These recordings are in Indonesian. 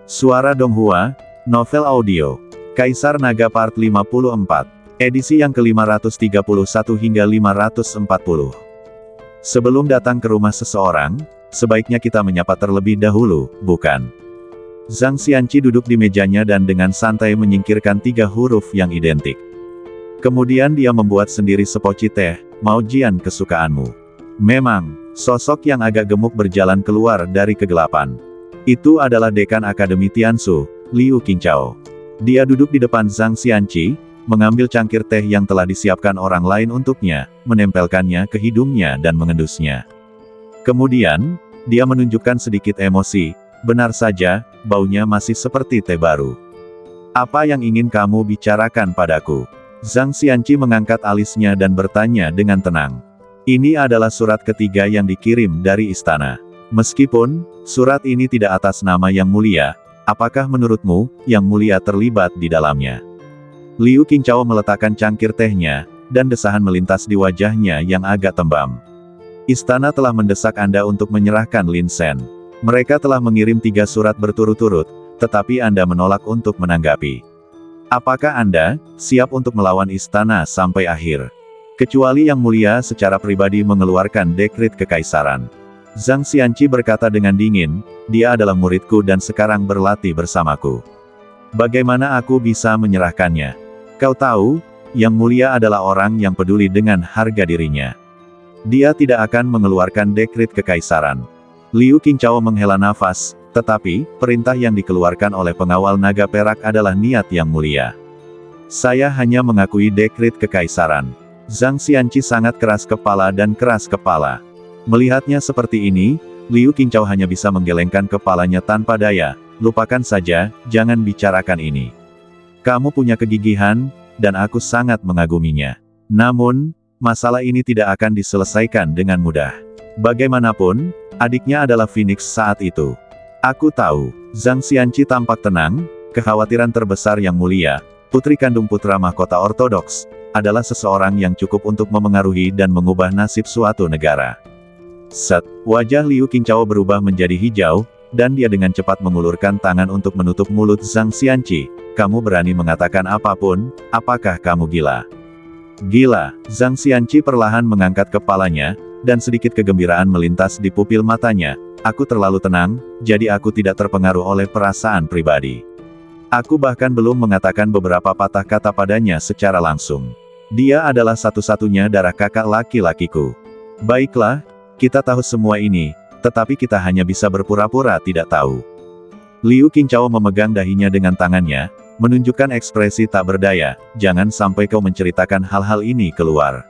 Suara Donghua, novel audio. Kaisar Naga Part 54. Edisi yang ke-531 hingga 540. Sebelum datang ke rumah seseorang, sebaiknya kita menyapa terlebih dahulu, bukan? Zhang Xianqi duduk di mejanya dan dengan santai menyingkirkan 3 huruf yang identik. Kemudian dia membuat sendiri sepoci teh, Maojian kesukaanmu. Memang, sosok yang agak gemuk berjalan keluar dari kegelapan. Itu adalah dekan Akademi Tiansu, Liu Qingchao. Dia duduk di depan Zhang Xianqi, mengambil cangkir teh yang telah disiapkan orang lain untuknya, menempelkannya ke hidungnya dan mengendusnya. Kemudian, dia menunjukkan sedikit emosi, benar saja, baunya masih seperti teh baru. Apa yang ingin kamu bicarakan padaku? Zhang Xianqi mengangkat alisnya dan bertanya dengan tenang. Ini adalah surat ketiga yang dikirim dari istana. Meskipun, surat ini tidak atas nama Yang Mulia, apakah menurutmu, Yang Mulia terlibat di dalamnya? Liu Qingchao meletakkan cangkir tehnya, dan desahan melintas di wajahnya yang agak tembam. Istana telah mendesak Anda untuk menyerahkan Lin Shen. Mereka telah mengirim 3 surat berturut-turut, tetapi Anda menolak untuk menanggapi. Apakah Anda siap untuk melawan istana sampai akhir? Kecuali Yang Mulia secara pribadi mengeluarkan dekret kekaisaran. Zhang Xianqi berkata dengan dingin, dia adalah muridku dan sekarang berlatih bersamaku. Bagaimana aku bisa menyerahkannya? Kau tahu, Yang Mulia adalah orang yang peduli dengan harga dirinya. Dia tidak akan mengeluarkan dekret kekaisaran. Liu Qingchao menghela nafas, tetapi, perintah yang dikeluarkan oleh pengawal naga perak adalah niat Yang Mulia. Saya hanya mengakui dekret kekaisaran. Zhang Xianqi sangat keras kepala dan keras kepala. Melihatnya seperti ini, Liu Qingchao hanya bisa menggelengkan kepalanya tanpa daya. Lupakan saja, jangan bicarakan ini. Kamu punya kegigihan, dan aku sangat mengaguminya. Namun, masalah ini tidak akan diselesaikan dengan mudah. Bagaimanapun, adiknya adalah Phoenix saat itu. Aku tahu. Zhang Xianqi tampak tenang, kekhawatiran terbesar Yang Mulia, putri kandung putra mahkota ortodoks, adalah seseorang yang cukup untuk memengaruhi dan mengubah nasib suatu negara. Set, wajah Liu Qingchao berubah menjadi hijau, dan dia dengan cepat mengulurkan tangan untuk menutup mulut Zhang Xianqi. Kamu berani mengatakan apapun, apakah kamu gila? Gila, Zhang Xianqi perlahan mengangkat kepalanya, dan sedikit kegembiraan melintas di pupil matanya. Aku terlalu tenang, jadi aku tidak terpengaruh oleh perasaan pribadi. Aku bahkan belum mengatakan beberapa patah kata padanya secara langsung. Dia adalah satu-satunya darah kakak laki-lakiku. Baiklah, kita tahu semua ini, tetapi kita hanya bisa berpura-pura tidak tahu. Liu Qingchao memegang dahinya dengan tangannya, menunjukkan ekspresi tak berdaya. Jangan sampai kau menceritakan hal-hal ini keluar.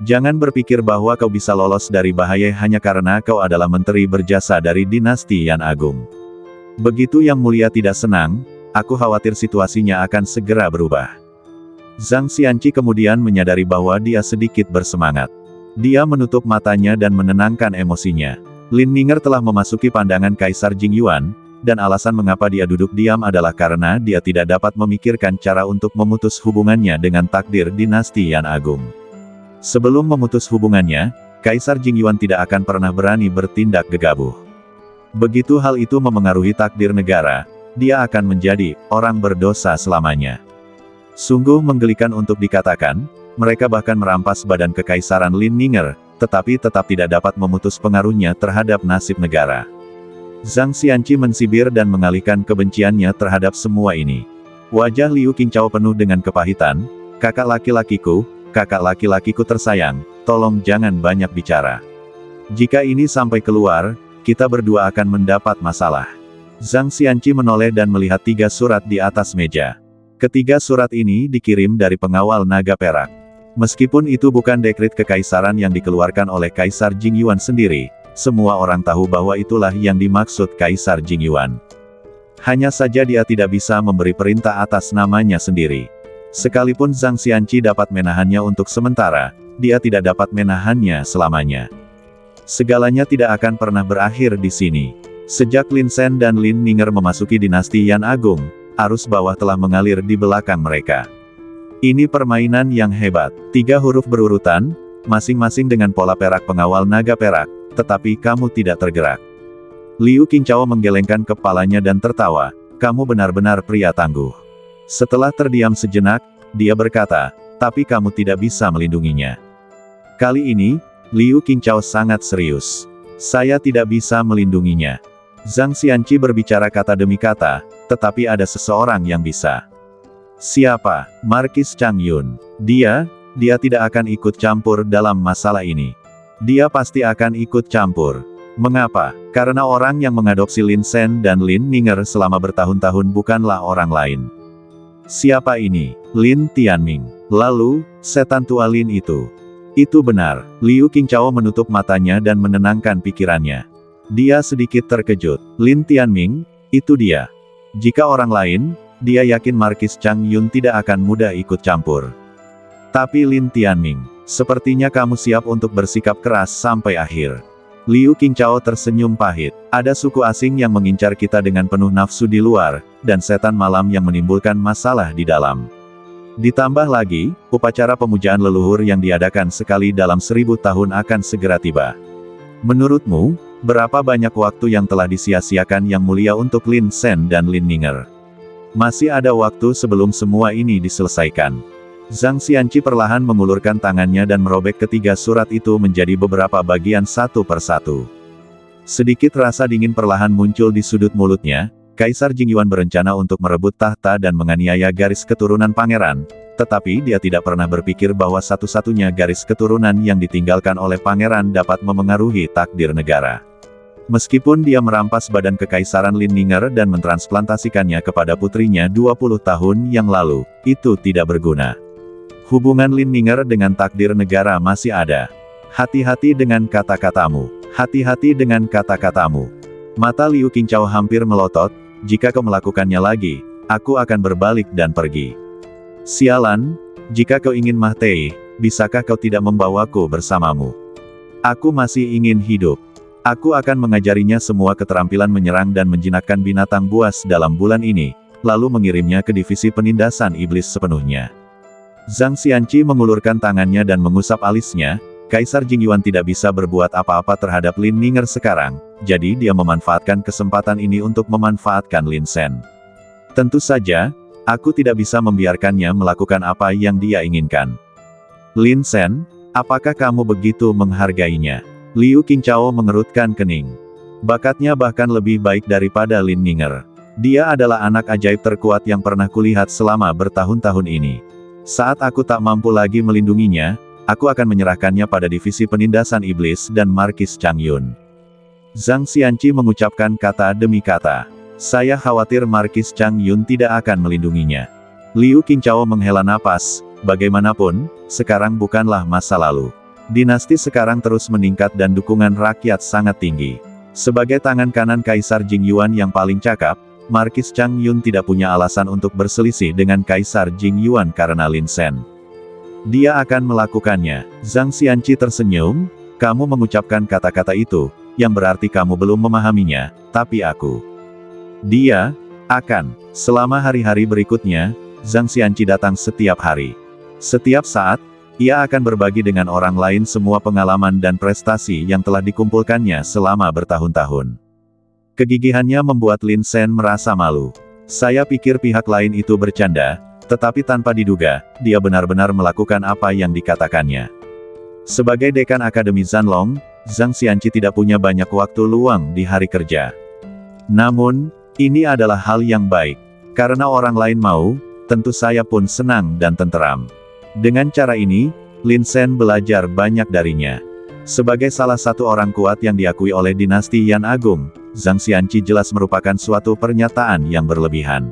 Jangan berpikir bahwa kau bisa lolos dari bahaya hanya karena kau adalah menteri berjasa dari dinasti Yan Agung. Begitu Yang Mulia tidak senang, aku khawatir situasinya akan segera berubah. Zhang Xianqi kemudian menyadari bahwa dia sedikit bersemangat. Dia menutup matanya dan menenangkan emosinya. Lin Ninger telah memasuki pandangan Kaisar Jingyuan, dan alasan mengapa dia duduk diam adalah karena dia tidak dapat memikirkan cara untuk memutus hubungannya dengan takdir dinasti Yan Agung. Sebelum memutus hubungannya, Kaisar Jingyuan tidak akan pernah berani bertindak gegabah. Begitu hal itu memengaruhi takdir negara, dia akan menjadi orang berdosa selamanya. Sungguh menggelikan untuk dikatakan, mereka bahkan merampas badan kekaisaran Lin Ninger, tetapi tetap tidak dapat memutus pengaruhnya terhadap nasib negara. Zhang Xianqi mensibir dan mengalihkan kebenciannya terhadap semua ini. Wajah Liu Qingchao penuh dengan kepahitan. Kakak laki-lakiku tersayang, tolong jangan banyak bicara. Jika ini sampai keluar, kita berdua akan mendapat masalah. Zhang Xianqi menoleh dan melihat 3 surat di atas meja. Ketiga surat ini dikirim dari pengawal naga perak. Meskipun itu bukan dekret kekaisaran yang dikeluarkan oleh Kaisar Jingyuan sendiri, semua orang tahu bahwa itulah yang dimaksud Kaisar Jingyuan. Hanya saja dia tidak bisa memberi perintah atas namanya sendiri. Sekalipun Zhang Xianqi dapat menahannya untuk sementara, dia tidak dapat menahannya selamanya. Segalanya tidak akan pernah berakhir di sini. Sejak Lin Shen dan Lin Ninger memasuki dinasti Yan Agung, arus bawah telah mengalir di belakang mereka. Ini permainan yang hebat. 3 huruf berurutan, masing-masing dengan pola perak pengawal naga perak, tetapi kamu tidak tergerak. Liu Qingchao menggelengkan kepalanya dan tertawa. kamu benar-benar pria tangguh. Setelah terdiam sejenak, dia berkata, tapi kamu tidak bisa melindunginya. Kali ini, Liu Qingchao sangat serius. Saya tidak bisa melindunginya. Zhang Xianqi berbicara kata demi kata, tetapi ada seseorang yang bisa. Siapa? Markis Chang Yun. Dia tidak akan ikut campur dalam masalah ini. Dia pasti akan ikut campur. Mengapa? Karena orang yang mengadopsi Lin Shen dan Lin Ninger selama bertahun-tahun bukanlah orang lain. Siapa ini? Lin Tianming. Lalu, setan tua Lin itu. Itu benar. Liu Qingchao menutup matanya dan menenangkan pikirannya. Dia sedikit terkejut. Lin Tianming, itu dia. Jika orang lain, dia yakin Markis Chang Yun tidak akan mudah ikut campur. Tapi Lin Tianming, sepertinya kamu siap untuk bersikap keras sampai akhir. Liu Qingchao tersenyum pahit. Ada suku asing yang mengincar kita dengan penuh nafsu di luar, dan setan malam yang menimbulkan masalah di dalam. Ditambah lagi, upacara pemujaan leluhur yang diadakan sekali dalam 1000 tahun akan segera tiba. Menurutmu, berapa banyak waktu yang telah disia-siakan yang mulia untuk Lin Shen dan Lin Ninger? Masih ada waktu sebelum semua ini diselesaikan. Zhang Xianqi perlahan mengulurkan tangannya dan merobek ketiga surat itu menjadi beberapa bagian satu persatu. Sedikit rasa dingin perlahan muncul di sudut mulutnya. Kaisar Jingyuan berencana untuk merebut tahta dan menganiaya garis keturunan pangeran, tetapi dia tidak pernah berpikir bahwa satu-satunya garis keturunan yang ditinggalkan oleh pangeran dapat memengaruhi takdir negara. Meskipun dia merampas badan kekaisaran Lin Ninger dan mentransplantasikannya kepada putrinya 20 tahun yang lalu, itu tidak berguna. Hubungan Lin Ninger dengan takdir negara masih ada. Hati-hati dengan kata-katamu. Hati-hati dengan kata-katamu. Mata Liu Qingchao hampir melotot, jika kau melakukannya lagi, aku akan berbalik dan pergi. Sialan, jika kau ingin mati, bisakah kau tidak membawaku bersamamu? Aku masih ingin hidup. Aku akan mengajarinya semua keterampilan menyerang dan menjinakkan binatang buas dalam bulan ini, lalu mengirimnya ke divisi penindasan iblis sepenuhnya. Zhang Xianqi mengulurkan tangannya dan mengusap alisnya. Kaisar Jingyuan tidak bisa berbuat apa-apa terhadap Lin Ninger sekarang, jadi dia memanfaatkan kesempatan ini untuk memanfaatkan Lin Shen. Tentu saja, aku tidak bisa membiarkannya melakukan apa yang dia inginkan. Lin Shen, apakah kamu begitu menghargainya? Liu Qingchao mengerutkan kening. Bakatnya bahkan lebih baik daripada Lin Ninger. Dia adalah anak ajaib terkuat yang pernah kulihat selama bertahun-tahun ini. Saat aku tak mampu lagi melindunginya, aku akan menyerahkannya pada divisi penindasan iblis dan Markis Chang Yun. Zhang Xianqi mengucapkan kata demi kata. Saya khawatir Markis Chang Yun tidak akan melindunginya. Liu Qingchao menghela napas, bagaimanapun, sekarang bukanlah masa lalu. Dinasti sekarang terus meningkat dan dukungan rakyat sangat tinggi. Sebagai tangan kanan Kaisar Jingyuan yang paling cakap, Markis Chang Yun tidak punya alasan untuk berselisih dengan Kaisar Jingyuan karena Lin Shen. Dia akan melakukannya. Zhang Xianqi tersenyum, kamu mengucapkan kata-kata itu, yang berarti kamu belum memahaminya, tapi aku. Dia akan. Selama hari-hari berikutnya, Zhang Xianqi datang setiap hari. Setiap saat, ia akan berbagi dengan orang lain semua pengalaman dan prestasi yang telah dikumpulkannya selama bertahun-tahun. Kegigihannya membuat Lin Shen merasa malu. Saya pikir pihak lain itu bercanda, tetapi tanpa diduga, dia benar-benar melakukan apa yang dikatakannya. Sebagai dekan Akademi Zanlong, Zhang Xianqi tidak punya banyak waktu luang di hari kerja. Namun, ini adalah hal yang baik. Karena orang lain mau, tentu saya pun senang dan tenteram. Dengan cara ini, Lin Shen belajar banyak darinya. Sebagai salah satu orang kuat yang diakui oleh dinasti Yan Agung, Zhang Xianqi jelas merupakan suatu pernyataan yang berlebihan.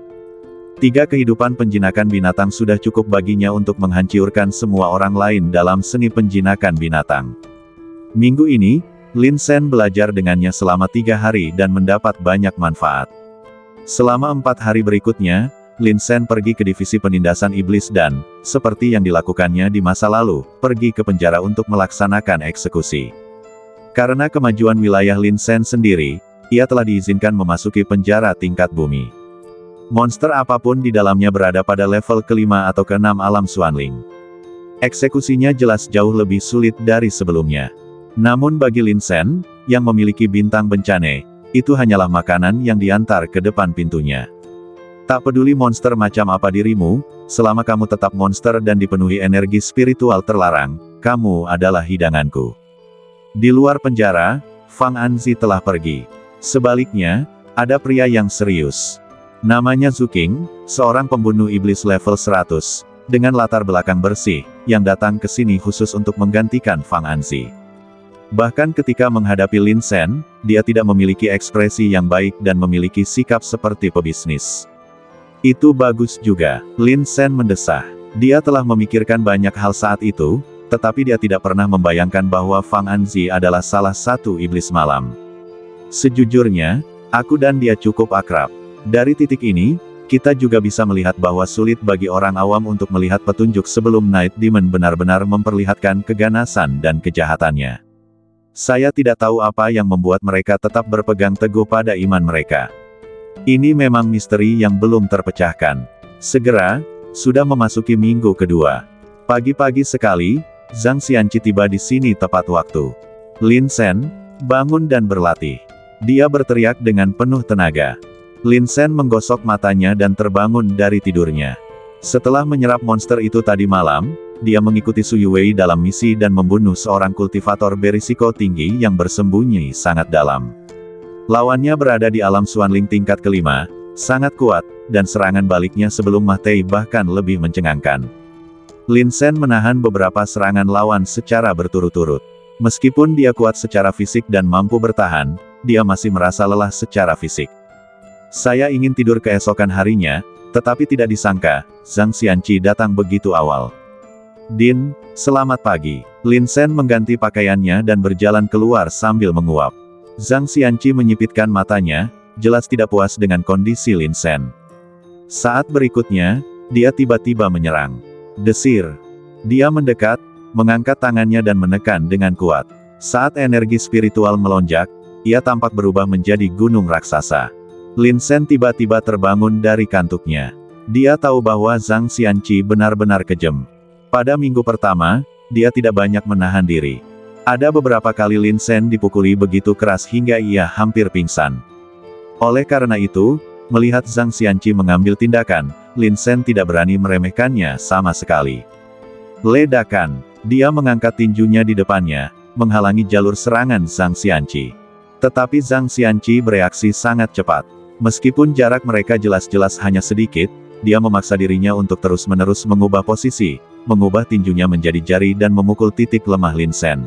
3 kehidupan penjinakan binatang sudah cukup baginya untuk menghancurkan semua orang lain dalam seni penjinakan binatang. Minggu ini, Lin Shen belajar dengannya selama 3 hari dan mendapat banyak manfaat. Selama 4 hari berikutnya, Lin Shen pergi ke divisi penindasan iblis dan, seperti yang dilakukannya di masa lalu, pergi ke penjara untuk melaksanakan eksekusi. Karena kemajuan wilayah Lin Shen sendiri, ia telah diizinkan memasuki penjara tingkat bumi. Monster apapun di dalamnya berada pada level ke-5 atau ke-6 alam Xuanling. Eksekusinya jelas jauh lebih sulit dari sebelumnya. Namun bagi Lin Shen, yang memiliki bintang bencana, itu hanyalah makanan yang diantar ke depan pintunya. Tak peduli monster macam apa dirimu, selama kamu tetap monster dan dipenuhi energi spiritual terlarang, kamu adalah hidanganku. Di luar penjara, Fang Anzi telah pergi. Sebaliknya, ada pria yang serius. Namanya Zhu Qing, seorang pembunuh iblis level 100, dengan latar belakang bersih, yang datang ke sini khusus untuk menggantikan Fang Anzi. Bahkan ketika menghadapi Lin Sen, dia tidak memiliki ekspresi yang baik dan memiliki sikap seperti pebisnis. Itu bagus juga, Lin Sen mendesah. Dia telah memikirkan banyak hal saat itu, tetapi dia tidak pernah membayangkan bahwa Fang Anzi adalah salah satu iblis malam. Sejujurnya, aku dan dia cukup akrab. Dari titik ini, kita juga bisa melihat bahwa sulit bagi orang awam untuk melihat petunjuk sebelum Night Demon benar-benar memperlihatkan keganasan dan kejahatannya. Saya tidak tahu apa yang membuat mereka tetap berpegang teguh pada iman mereka. Ini memang misteri yang belum terpecahkan. Segera, sudah memasuki minggu kedua. Pagi-pagi sekali, Zhang Xianqi tiba di sini tepat waktu. Lin Sen, bangun dan berlatih. Dia berteriak dengan penuh tenaga. Lin Sen menggosok matanya dan terbangun dari tidurnya. Setelah menyerap monster itu tadi malam, dia mengikuti Su Yuwei dalam misi dan membunuh seorang kultivator berisiko tinggi yang bersembunyi sangat dalam. Lawannya berada di alam Xuanling tingkat kelima, sangat kuat, dan serangan baliknya sebelum Ma Tei bahkan lebih mencengangkan. Lin Sen menahan beberapa serangan lawan secara berturut-turut. Meskipun dia kuat secara fisik dan mampu bertahan, dia masih merasa lelah secara fisik. Saya ingin tidur keesokan harinya, tetapi tidak disangka, Zhang Xianqi datang begitu awal. Din, selamat pagi. Lin Sen mengganti pakaiannya dan berjalan keluar sambil menguap. Zhang Xianqi menyipitkan matanya, jelas tidak puas dengan kondisi Lin Sen. Saat berikutnya, dia tiba-tiba menyerang. Desir. Dia mendekat, mengangkat tangannya dan menekan dengan kuat. Saat energi spiritual melonjak, ia tampak berubah menjadi gunung raksasa. Lin Sen tiba-tiba terbangun dari kantuknya. Dia tahu bahwa Zhang Xianqi benar-benar kejam. Pada minggu pertama, dia tidak banyak menahan diri. Ada beberapa kali Lin Sen dipukuli begitu keras hingga ia hampir pingsan. Oleh karena itu, melihat Zhang Xianqi mengambil tindakan, Lin Sen tidak berani meremehkannya sama sekali. Ledakan. Dia mengangkat tinjunya di depannya, menghalangi jalur serangan Zhang Xianqi. Tetapi Zhang Xianqi bereaksi sangat cepat. Meskipun jarak mereka jelas-jelas hanya sedikit, dia memaksa dirinya untuk terus-menerus mengubah posisi, mengubah tinjunya menjadi jari dan memukul titik lemah Lin Sen.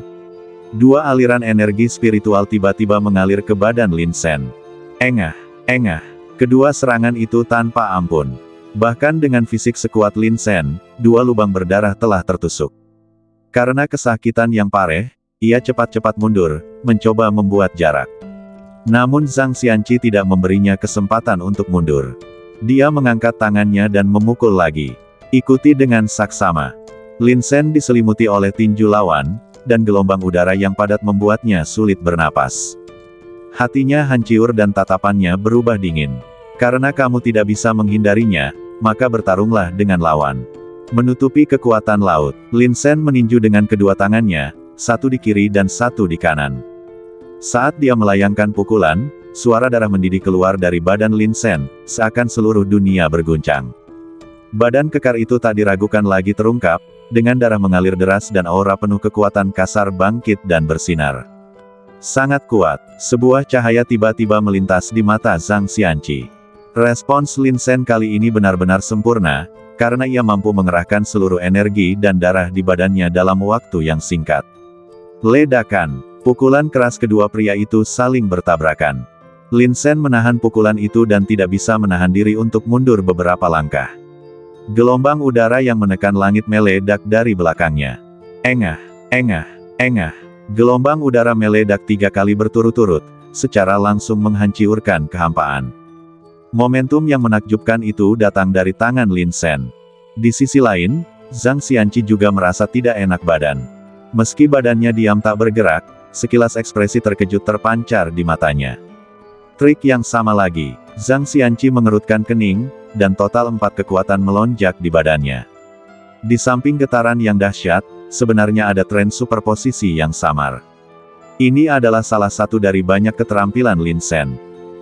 Dua aliran energi spiritual tiba-tiba mengalir ke badan Lin Sen. Engah, engah. Kedua serangan itu tanpa ampun. Bahkan dengan fisik sekuat Lin Sen, dua lubang berdarah telah tertusuk. Karena kesakitan yang pareh, ia cepat-cepat mundur, mencoba membuat jarak. Namun Zhang Xianqi tidak memberinya kesempatan untuk mundur. Dia mengangkat tangannya dan memukul lagi. Ikuti dengan saksama. Lin Sen diselimuti oleh tinju lawan, dan gelombang udara yang padat membuatnya sulit bernapas. Hatinya hancur dan tatapannya berubah dingin. Karena kamu tidak bisa menghindarinya, maka bertarunglah dengan lawan. Menutupi kekuatan laut, Lin Sen meninju dengan kedua tangannya, satu di kiri dan satu di kanan. Saat dia melayangkan pukulan, suara darah mendidih keluar dari badan Lin Sen, seakan seluruh dunia berguncang. Badan kekar itu tak diragukan lagi terungkap, dengan darah mengalir deras dan aura penuh kekuatan kasar bangkit dan bersinar. Sangat kuat, sebuah cahaya tiba-tiba melintas di mata Zhang Xianqi. Respons Lin Sen kali ini benar-benar sempurna, karena ia mampu mengerahkan seluruh energi dan darah di badannya dalam waktu yang singkat. Ledakan. Pukulan keras kedua pria itu saling bertabrakan. Lin Sen menahan pukulan itu dan tidak bisa menahan diri untuk mundur beberapa langkah. Gelombang udara yang menekan langit meledak dari belakangnya. Engah, engah, engah. Gelombang udara meledak 3 kali berturut-turut, secara langsung menghancurkan kehampaan. Momentum yang menakjubkan itu datang dari tangan Lin Sen. Di sisi lain, Zhang Xianqi juga merasa tidak enak badan. Meski badannya diam tak bergerak, sekilas ekspresi terkejut terpancar di matanya. Trik yang sama lagi, Zhang Xianqi mengerutkan kening, dan total 4 kekuatan melonjak di badannya. Di samping getaran yang dahsyat, sebenarnya ada tren superposisi yang samar. Ini adalah salah satu dari banyak keterampilan Lin Sen.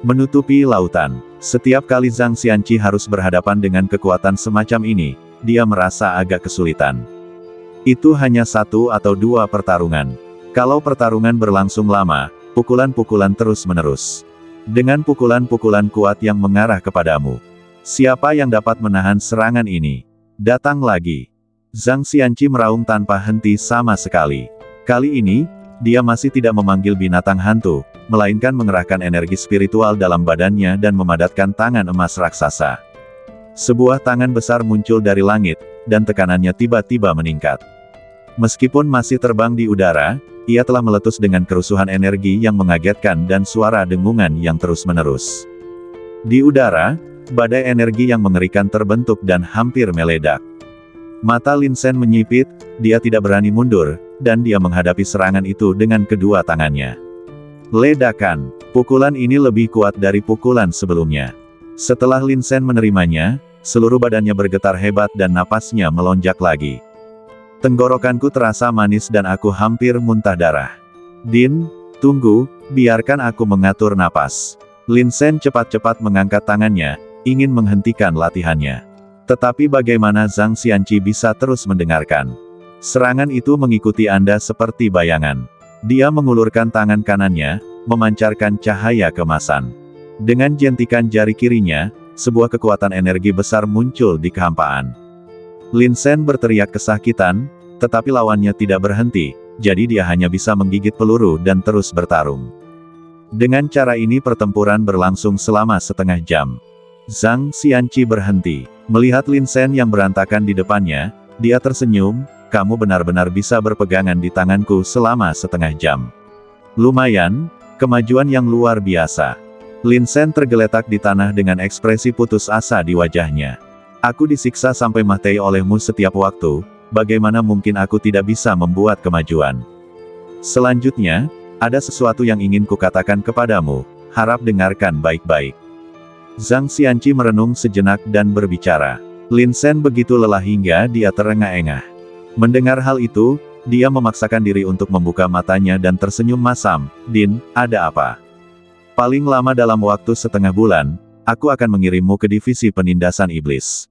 Menutupi lautan. Setiap kali Zhang Xianqi harus berhadapan dengan kekuatan semacam ini, dia merasa agak kesulitan. Itu hanya satu atau dua pertarungan. Kalau pertarungan berlangsung lama, pukulan-pukulan terus-menerus. Dengan pukulan-pukulan kuat yang mengarah kepadamu. Siapa yang dapat menahan serangan ini? Datang lagi. Zhang Xianqi meraung tanpa henti sama sekali. Kali ini, dia masih tidak memanggil binatang hantu, melainkan mengerahkan energi spiritual dalam badannya dan memadatkan tangan emas raksasa. Sebuah tangan besar muncul dari langit, dan tekanannya tiba-tiba meningkat. Meskipun masih terbang di udara, ia telah meletus dengan kerusuhan energi yang mengagetkan dan suara dengungan yang terus-menerus. Di udara, badai energi yang mengerikan terbentuk dan hampir meledak. Mata Lin Shen menyipit, dia tidak berani mundur, dan dia menghadapi serangan itu dengan kedua tangannya. Ledakan. Pukulan ini lebih kuat dari pukulan sebelumnya. Setelah Lin Shen menerimanya, seluruh badannya bergetar hebat dan napasnya melonjak lagi. Tenggorokanku terasa manis dan aku hampir muntah darah. Din, tunggu, biarkan aku mengatur napas. Lin Shen cepat-cepat mengangkat tangannya, ingin menghentikan latihannya. Tetapi bagaimana Zhang Xianqi bisa terus mendengarkan? Serangan itu mengikuti Anda seperti bayangan. Dia mengulurkan tangan kanannya, memancarkan cahaya kemasan. Dengan jentikan jari kirinya, sebuah kekuatan energi besar muncul di kehampaan. Lin Shen berteriak kesakitan, tetapi lawannya tidak berhenti, jadi dia hanya bisa menggigit peluru dan terus bertarung. Dengan cara ini pertempuran berlangsung selama setengah jam. Zhang Xianqi berhenti. Melihat Lin Shen yang berantakan di depannya, dia tersenyum, kamu benar-benar bisa berpegangan di tanganku selama setengah jam. Lumayan, kemajuan yang luar biasa. Lin Shen tergeletak di tanah dengan ekspresi putus asa di wajahnya. Aku disiksa sampai mati olehmu setiap waktu, bagaimana mungkin aku tidak bisa membuat kemajuan? Selanjutnya, ada sesuatu yang ingin kukatakan kepadamu, harap dengarkan baik-baik. Zhang Xianqi merenung sejenak dan berbicara. Lin Shen begitu lelah hingga dia terengah-engah. Mendengar hal itu, dia memaksakan diri untuk membuka matanya dan tersenyum masam. Din, ada apa? Paling lama dalam waktu setengah bulan, aku akan mengirimmu ke divisi penindasan iblis.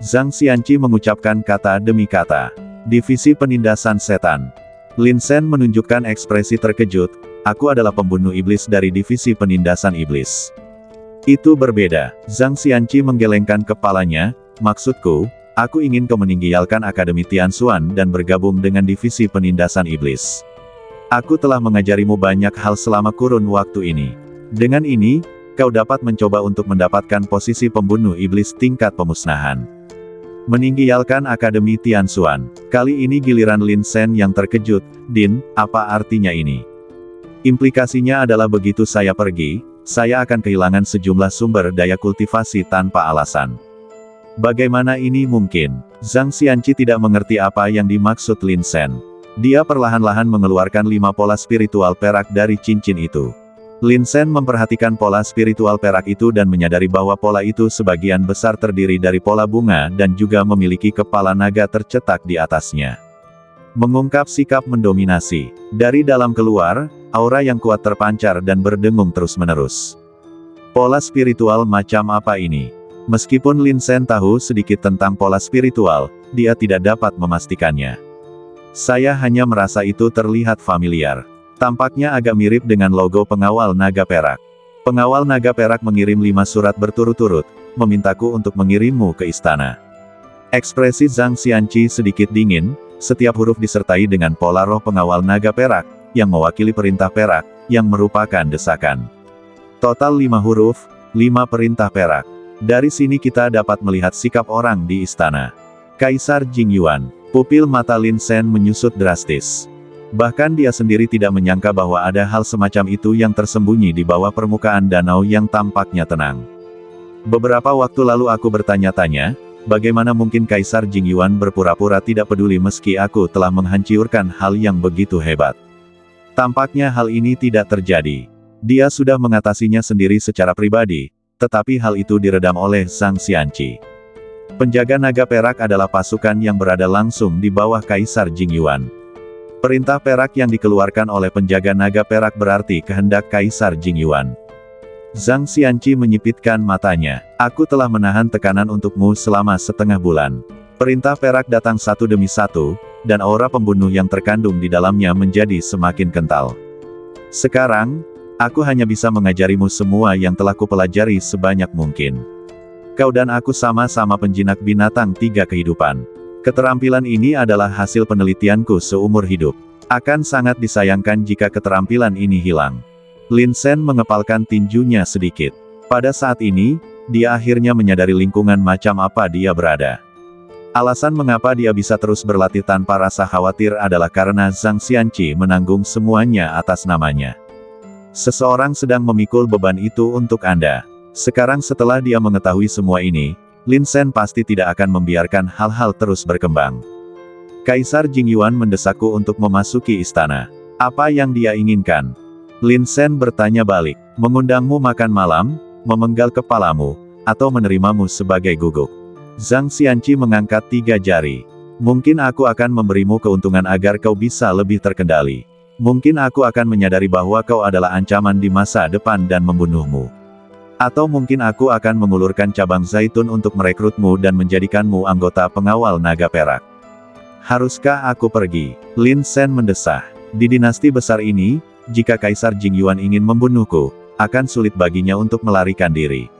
Zhang Xianqi mengucapkan kata demi kata. Divisi penindasan setan. Lin Shen menunjukkan ekspresi terkejut, aku adalah pembunuh iblis dari divisi penindasan iblis. Itu berbeda. Zhang Xianqi menggelengkan kepalanya, maksudku, aku ingin kau meninggalkan Akademi Tianxuan dan bergabung dengan divisi penindasan iblis. Aku telah mengajarimu banyak hal selama kurun waktu ini. Dengan ini, kau dapat mencoba untuk mendapatkan posisi pembunuh iblis tingkat pemusnahan. Meninggalkan Akademi Tianxuan. Kali ini giliran Lin Shen yang terkejut. Din, apa artinya ini? Implikasinya adalah begitu saya pergi, saya akan kehilangan sejumlah sumber daya kultivasi tanpa alasan. Bagaimana ini mungkin? Zhang Xianqi tidak mengerti apa yang dimaksud Lin Shen. Dia perlahan-lahan mengeluarkan 5 pola spiritual perak dari cincin itu. Lin Shen memperhatikan pola spiritual perak itu dan menyadari bahwa pola itu sebagian besar terdiri dari pola bunga dan juga memiliki kepala naga tercetak di atasnya. Mengungkap sikap mendominasi. Dari dalam keluar, aura yang kuat terpancar dan berdengung terus-menerus. Pola spiritual macam apa ini? Meskipun Lin Shen tahu sedikit tentang pola spiritual, dia tidak dapat memastikannya. Saya hanya merasa itu terlihat familiar. Tampaknya agak mirip dengan logo pengawal naga perak. Pengawal naga perak mengirim 5 surat berturut-turut, memintaku untuk mengirimmu ke istana. Ekspresi Zhang Xianqi sedikit dingin, setiap huruf disertai dengan pola roh pengawal naga perak, yang mewakili perintah perak, yang merupakan desakan. Total 5 huruf, 5 perintah perak. Dari sini kita dapat melihat sikap orang di istana. Kaisar Jingyuan. Pupil mata Lin Shen menyusut drastis. Bahkan dia sendiri tidak menyangka bahwa ada hal semacam itu yang tersembunyi di bawah permukaan danau yang tampaknya tenang. Beberapa waktu lalu aku bertanya-tanya, bagaimana mungkin Kaisar Jingyuan berpura-pura tidak peduli meski aku telah menghancurkan hal yang begitu hebat. Tampaknya hal ini tidak terjadi. Dia sudah mengatasinya sendiri secara pribadi, tetapi hal itu diredam oleh Zhang Xianqi. Penjaga naga perak adalah pasukan yang berada langsung di bawah Kaisar Jingyuan. Perintah perak yang dikeluarkan oleh penjaga naga perak berarti kehendak Kaisar Jingyuan. Zhang Xianqi menyipitkan matanya. Aku telah menahan tekanan untukmu selama setengah bulan. Perintah perak datang satu demi satu, dan aura pembunuh yang terkandung di dalamnya menjadi semakin kental. Sekarang, aku hanya bisa mengajarimu semua yang telah kupelajari sebanyak mungkin. Kau dan aku sama-sama penjinak binatang tiga kehidupan. Keterampilan ini adalah hasil penelitianku seumur hidup. Akan sangat disayangkan jika keterampilan ini hilang. Lin Sen mengepalkan tinjunya sedikit. Pada saat ini, dia akhirnya menyadari lingkungan macam apa dia berada. Alasan mengapa dia bisa terus berlatih tanpa rasa khawatir adalah karena Zhang Xianqi menanggung semuanya atas namanya. Seseorang sedang memikul beban itu untuk Anda. Sekarang setelah dia mengetahui semua ini, Lin Sen pasti tidak akan membiarkan hal-hal terus berkembang. Kaisar Jingyuan mendesakku untuk memasuki istana. Apa yang dia inginkan? Lin Sen bertanya balik. Mengundangmu makan malam, memenggal kepalamu, atau menerimamu sebagai guguk. Zhang Xianqi mengangkat 3 jari. Mungkin aku akan memberimu keuntungan agar kau bisa lebih terkendali. Mungkin aku akan menyadari bahwa kau adalah ancaman di masa depan dan membunuhmu. Atau mungkin aku akan mengulurkan cabang zaitun untuk merekrutmu dan menjadikanmu anggota pengawal naga perak. Haruskah aku pergi? Lin Sen mendesah. Di dinasti besar ini, jika Kaisar Jingyuan ingin membunuhku, akan sulit baginya untuk melarikan diri.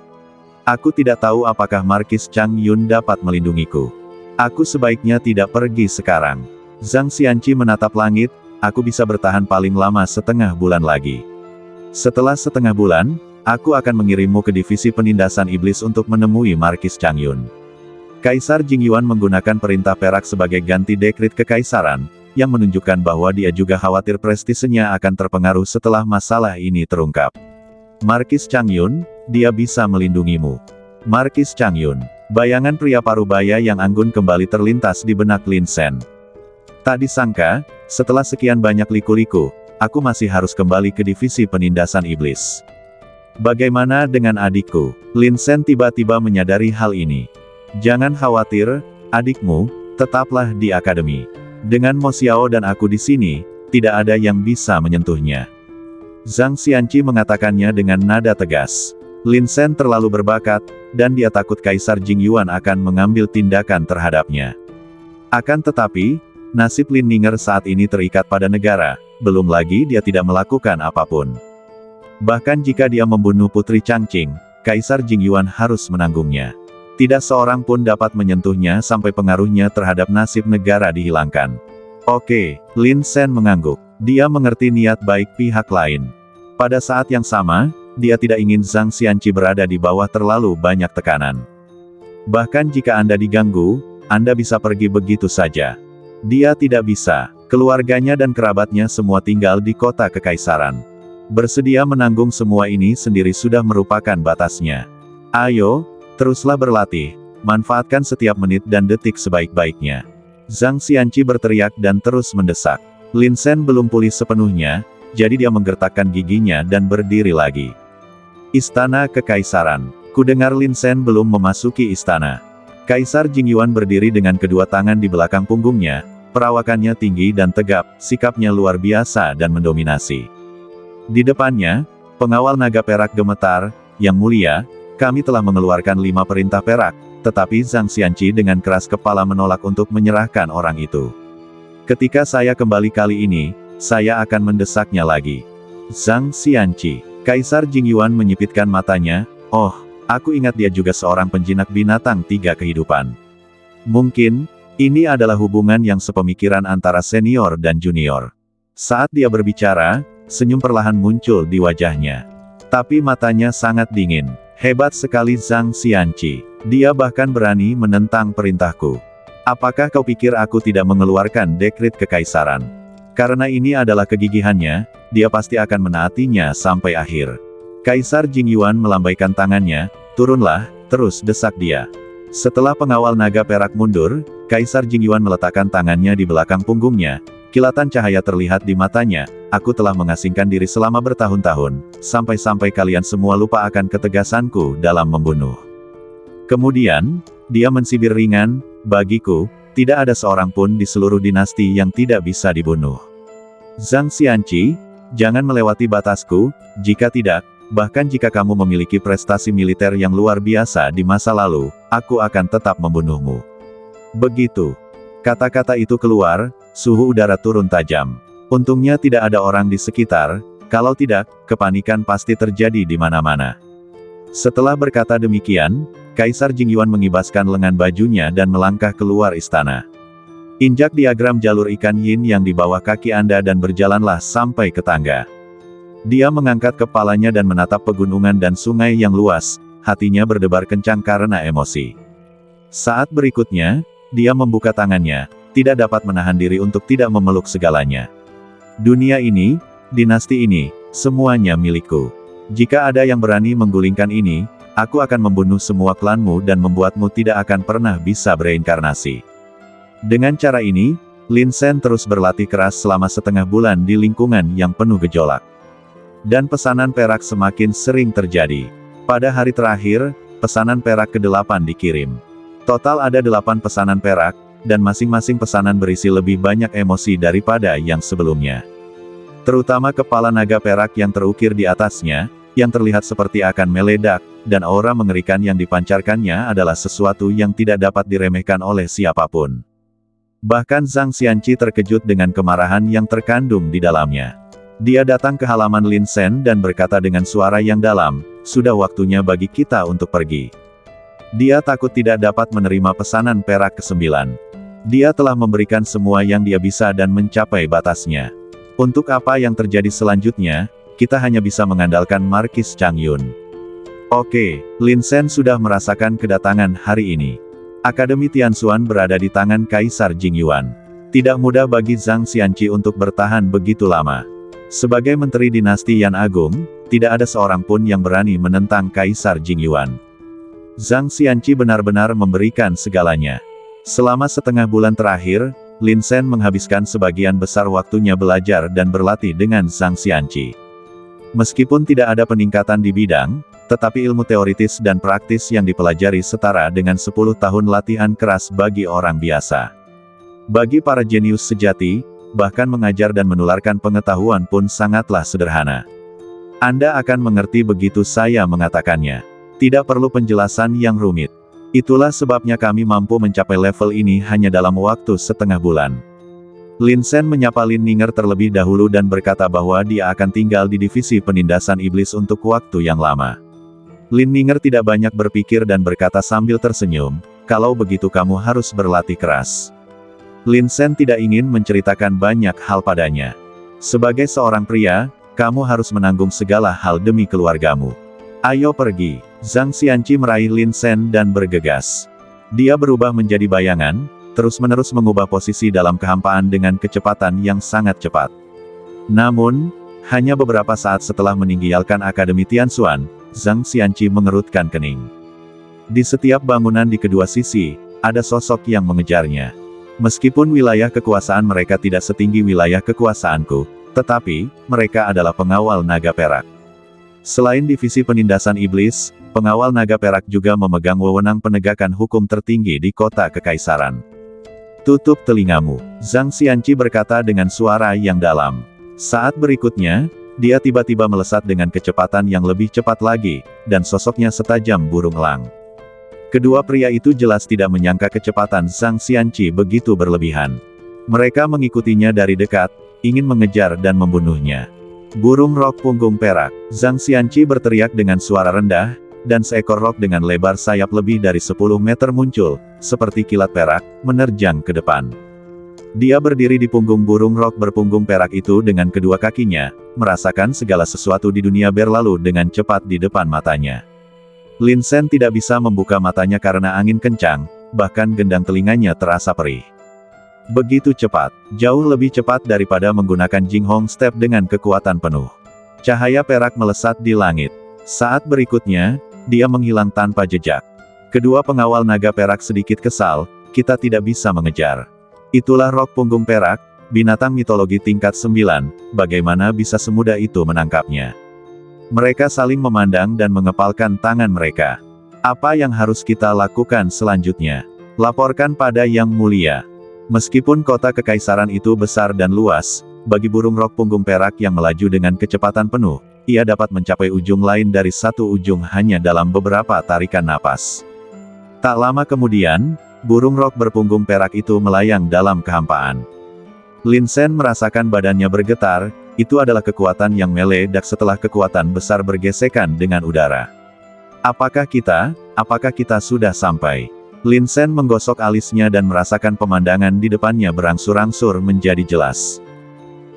Aku tidak tahu apakah Markis Chang Yun dapat melindungiku. Aku sebaiknya tidak pergi sekarang. Zhang Xianqi menatap langit, aku bisa bertahan paling lama setengah bulan lagi. Setelah setengah bulan, aku akan mengirimmu ke divisi penindasan iblis untuk menemui Markis Chang Yun. Kaisar Jingyuan menggunakan perintah perak sebagai ganti dekrit kekaisaran, yang menunjukkan bahwa dia juga khawatir prestisenya akan terpengaruh setelah masalah ini terungkap. Markis Chang Yun, dia bisa melindungimu. Markis Chang Yun, bayangan pria parubaya yang anggun kembali terlintas di benak Lin Sen. Tak disangka, setelah sekian banyak liku-liku, aku masih harus kembali ke divisi penindasan iblis. Bagaimana dengan adikku? Lin Sen tiba-tiba menyadari hal ini. Jangan khawatir, adikmu, tetaplah di akademi. Dengan Mo Xiao dan aku di sini, tidak ada yang bisa menyentuhnya. Zhang Xianqi mengatakannya dengan nada tegas. Lin Sen terlalu berbakat, dan dia takut Kaisar Jingyuan akan mengambil tindakan terhadapnya. Akan tetapi, nasib Lin Ninger saat ini terikat pada negara, belum lagi dia tidak melakukan apapun. Bahkan jika dia membunuh Putri Changqing, Kaisar Jingyuan harus menanggungnya. Tidak seorang pun dapat menyentuhnya sampai pengaruhnya terhadap nasib negara dihilangkan. Oke, Lin Sen mengangguk. Dia mengerti niat baik pihak lain. Pada saat yang sama, dia tidak ingin Zhang Xianqi berada di bawah terlalu banyak tekanan. Bahkan jika Anda diganggu, Anda bisa pergi begitu saja. Dia tidak bisa. Keluarganya dan kerabatnya semua tinggal di kota kekaisaran. Bersedia menanggung semua ini sendiri sudah merupakan batasnya. Ayo, teruslah berlatih, manfaatkan setiap menit dan detik sebaik-baiknya. Zhang Xianqi berteriak dan terus mendesak. Lin Sen belum pulih sepenuhnya, jadi dia menggertakkan giginya dan berdiri lagi. Istana Kekaisaran. Kudengar Lin Sen belum memasuki istana. Kaisar Jingyuan berdiri dengan kedua tangan di belakang punggungnya, perawakannya tinggi dan tegap, sikapnya luar biasa dan mendominasi. Di depannya, pengawal naga perak gemetar, "Yang mulia, kami telah mengeluarkan 5 perintah perak," tetapi Zhang Xianqi dengan keras kepala menolak untuk menyerahkan orang itu. "Ketika saya kembali kali ini, saya akan mendesaknya lagi." Zhang Xianqi. Kaisar Jingyuan menyipitkan matanya, "Oh, aku ingat dia juga seorang penjinak binatang tiga kehidupan. Mungkin, ini adalah hubungan yang sepemikiran antara senior dan junior." Saat dia berbicara, senyum perlahan muncul di wajahnya. Tapi matanya sangat dingin. Hebat sekali Zhang Xianqi. Dia bahkan berani menentang perintahku. Apakah kau pikir aku tidak mengeluarkan dekrit kekaisaran? Karena ini adalah kegigihannya, dia pasti akan menaatinya sampai akhir. Kaisar Jingyuan melambaikan tangannya, "Turunlah," terus desak dia. Setelah pengawal naga perak mundur, Kaisar Jingyuan meletakkan tangannya di belakang punggungnya. Kilatan cahaya terlihat di matanya. "Aku telah mengasingkan diri selama bertahun-tahun, sampai-sampai kalian semua lupa akan ketegasanku dalam membunuh." Kemudian, dia mensibir ringan, "Bagiku, tidak ada seorang pun di seluruh dinasti yang tidak bisa dibunuh. Zhang Xianqi, jangan melewati batasku, jika tidak, bahkan jika kamu memiliki prestasi militer yang luar biasa di masa lalu, aku akan tetap membunuhmu. Begitu kata-kata itu keluar, suhu udara turun tajam. Untungnya tidak ada orang di sekitar, kalau tidak, kepanikan pasti terjadi di mana-mana. Setelah berkata demikian, Kaisar Jingyuan mengibaskan lengan bajunya dan melangkah keluar istana. Injak diagram jalur ikan yin yang di bawah kaki Anda dan berjalanlah sampai ke tangga. Dia mengangkat kepalanya dan menatap pegunungan dan sungai yang luas, hatinya berdebar kencang karena emosi. Saat berikutnya, dia membuka tangannya, tidak dapat menahan diri untuk tidak memeluk segalanya. Dunia ini, dinasti ini, semuanya milikku. Jika ada yang berani menggulingkan ini, aku akan membunuh semua klanmu dan membuatmu tidak akan pernah bisa bereinkarnasi. Dengan cara ini, Lin Sen terus berlatih keras selama setengah bulan di lingkungan yang penuh gejolak. Dan pesanan perak semakin sering terjadi. Pada hari terakhir, pesanan perak ke-8 dikirim. Total ada 8 pesanan perak, dan masing-masing pesanan berisi lebih banyak emosi daripada yang sebelumnya. Terutama kepala naga perak yang terukir di atasnya, yang terlihat seperti akan meledak, dan aura mengerikan yang dipancarkannya adalah sesuatu yang tidak dapat diremehkan oleh siapapun. Bahkan Zhang Xianqi terkejut dengan kemarahan yang terkandung di dalamnya. Dia datang ke halaman Lin Sen dan berkata dengan suara yang dalam, "Sudah waktunya bagi kita untuk pergi." Dia takut tidak dapat menerima pesanan perak ke-9. Dia telah memberikan semua yang dia bisa dan mencapai batasnya. Untuk apa yang terjadi selanjutnya, kita hanya bisa mengandalkan Markis Chang Yun. Oke, Lin Sen sudah merasakan kedatangan hari ini. Akademi Tianxuan berada di tangan Kaisar Jingyuan. Tidak mudah bagi Zhang Xianqi untuk bertahan begitu lama. Sebagai Menteri Dinasti Yan Agung, tidak ada seorang pun yang berani menentang Kaisar Jingyuan. Zhang Xianqi benar-benar memberikan segalanya. Selama setengah bulan terakhir, Lin Sen menghabiskan sebagian besar waktunya belajar dan berlatih dengan Zhang Xianqi. Meskipun tidak ada peningkatan di bidang, tetapi ilmu teoritis dan praktis yang dipelajari setara dengan 10 tahun latihan keras bagi orang biasa. Bagi para jenius sejati, bahkan mengajar dan menularkan pengetahuan pun sangatlah sederhana. Anda akan mengerti begitu saya mengatakannya. Tidak perlu penjelasan yang rumit. Itulah sebabnya kami mampu mencapai level ini hanya dalam waktu setengah bulan. Lin Sen menyapa Lin Ninger terlebih dahulu dan berkata bahwa dia akan tinggal di divisi penindasan iblis untuk waktu yang lama. Lin Ninger tidak banyak berpikir dan berkata sambil tersenyum, "Kalau begitu kamu harus berlatih keras." Lin Sen tidak ingin menceritakan banyak hal padanya. Sebagai seorang pria, kamu harus menanggung segala hal demi keluargamu. Ayo pergi. Zhang Xianqi meraih Lin Sen dan bergegas. Dia berubah menjadi bayangan, terus-menerus mengubah posisi dalam kehampaan dengan kecepatan yang sangat cepat. Namun, hanya beberapa saat setelah meninggalkan Akademi Tianxuan, Zhang Xianqi mengerutkan kening. Di setiap bangunan di kedua sisi, ada sosok yang mengejarnya. Meskipun wilayah kekuasaan mereka tidak setinggi wilayah kekuasaanku, tetapi, mereka adalah pengawal naga perak. Selain divisi penindasan iblis, pengawal naga perak juga memegang wewenang penegakan hukum tertinggi di kota kekaisaran. Tutup telingamu, Zhang Xianqi berkata dengan suara yang dalam. Saat berikutnya, dia tiba-tiba melesat dengan kecepatan yang lebih cepat lagi, dan sosoknya setajam burung elang. Kedua pria itu jelas tidak menyangka kecepatan Zhang Xianqi begitu berlebihan. Mereka mengikutinya dari dekat, ingin mengejar dan membunuhnya. Burung rok punggung perak, Zhang Xianqi berteriak dengan suara rendah, dan seekor rok dengan lebar sayap lebih dari 10 meter muncul, seperti kilat perak, menerjang ke depan. Dia berdiri di punggung burung rok berpunggung perak itu dengan kedua kakinya, merasakan segala sesuatu di dunia berlalu dengan cepat di depan matanya. Lin Sen tidak bisa membuka matanya karena angin kencang, bahkan gendang telinganya terasa perih. Begitu cepat, jauh lebih cepat daripada menggunakan Jing Hong Step dengan kekuatan penuh. Cahaya perak melesat di langit. Saat berikutnya, dia menghilang tanpa jejak. Kedua pengawal naga perak sedikit kesal, kita tidak bisa mengejar. Itulah rok punggung perak, binatang mitologi tingkat 9, bagaimana bisa semudah itu menangkapnya? Mereka saling memandang dan mengepalkan tangan mereka. Apa yang harus kita lakukan selanjutnya? Laporkan pada Yang Mulia. Meskipun kota kekaisaran itu besar dan luas, bagi burung rok punggung perak yang melaju dengan kecepatan penuh, ia dapat mencapai ujung lain dari satu ujung hanya dalam beberapa tarikan napas. Tak lama kemudian, burung rok berpunggung perak itu melayang dalam kehampaan. Lin Sen merasakan badannya bergetar, itu adalah kekuatan yang meledak setelah kekuatan besar bergesekan dengan udara. Apakah kita sudah sampai? Lin Sen menggosok alisnya dan merasakan pemandangan di depannya berangsur-angsur menjadi jelas.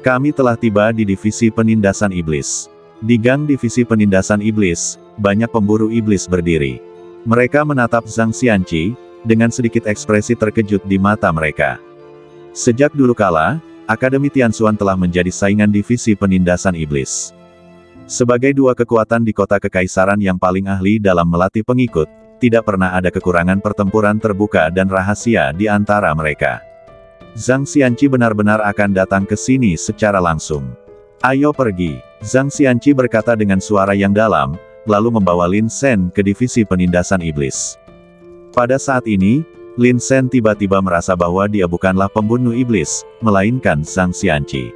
Kami telah tiba di divisi penindasan iblis. Di gang divisi penindasan iblis, banyak pemburu iblis berdiri. Mereka menatap Zhang Xianqi, dengan sedikit ekspresi terkejut di mata mereka. Sejak dulu kala, Akademi Tianxuan telah menjadi saingan divisi penindasan iblis. Sebagai dua kekuatan di kota kekaisaran yang paling ahli dalam melatih pengikut, tidak pernah ada kekurangan pertempuran terbuka dan rahasia di antara mereka. Zhang Xianqi benar-benar akan datang ke sini secara langsung. Ayo pergi, Zhang Xianqi berkata dengan suara yang dalam, lalu membawa Lin Sen ke divisi penindasan iblis. Pada saat ini, Lin Sen tiba-tiba merasa bahwa dia bukanlah pembunuh iblis, melainkan Zhang Xianqi.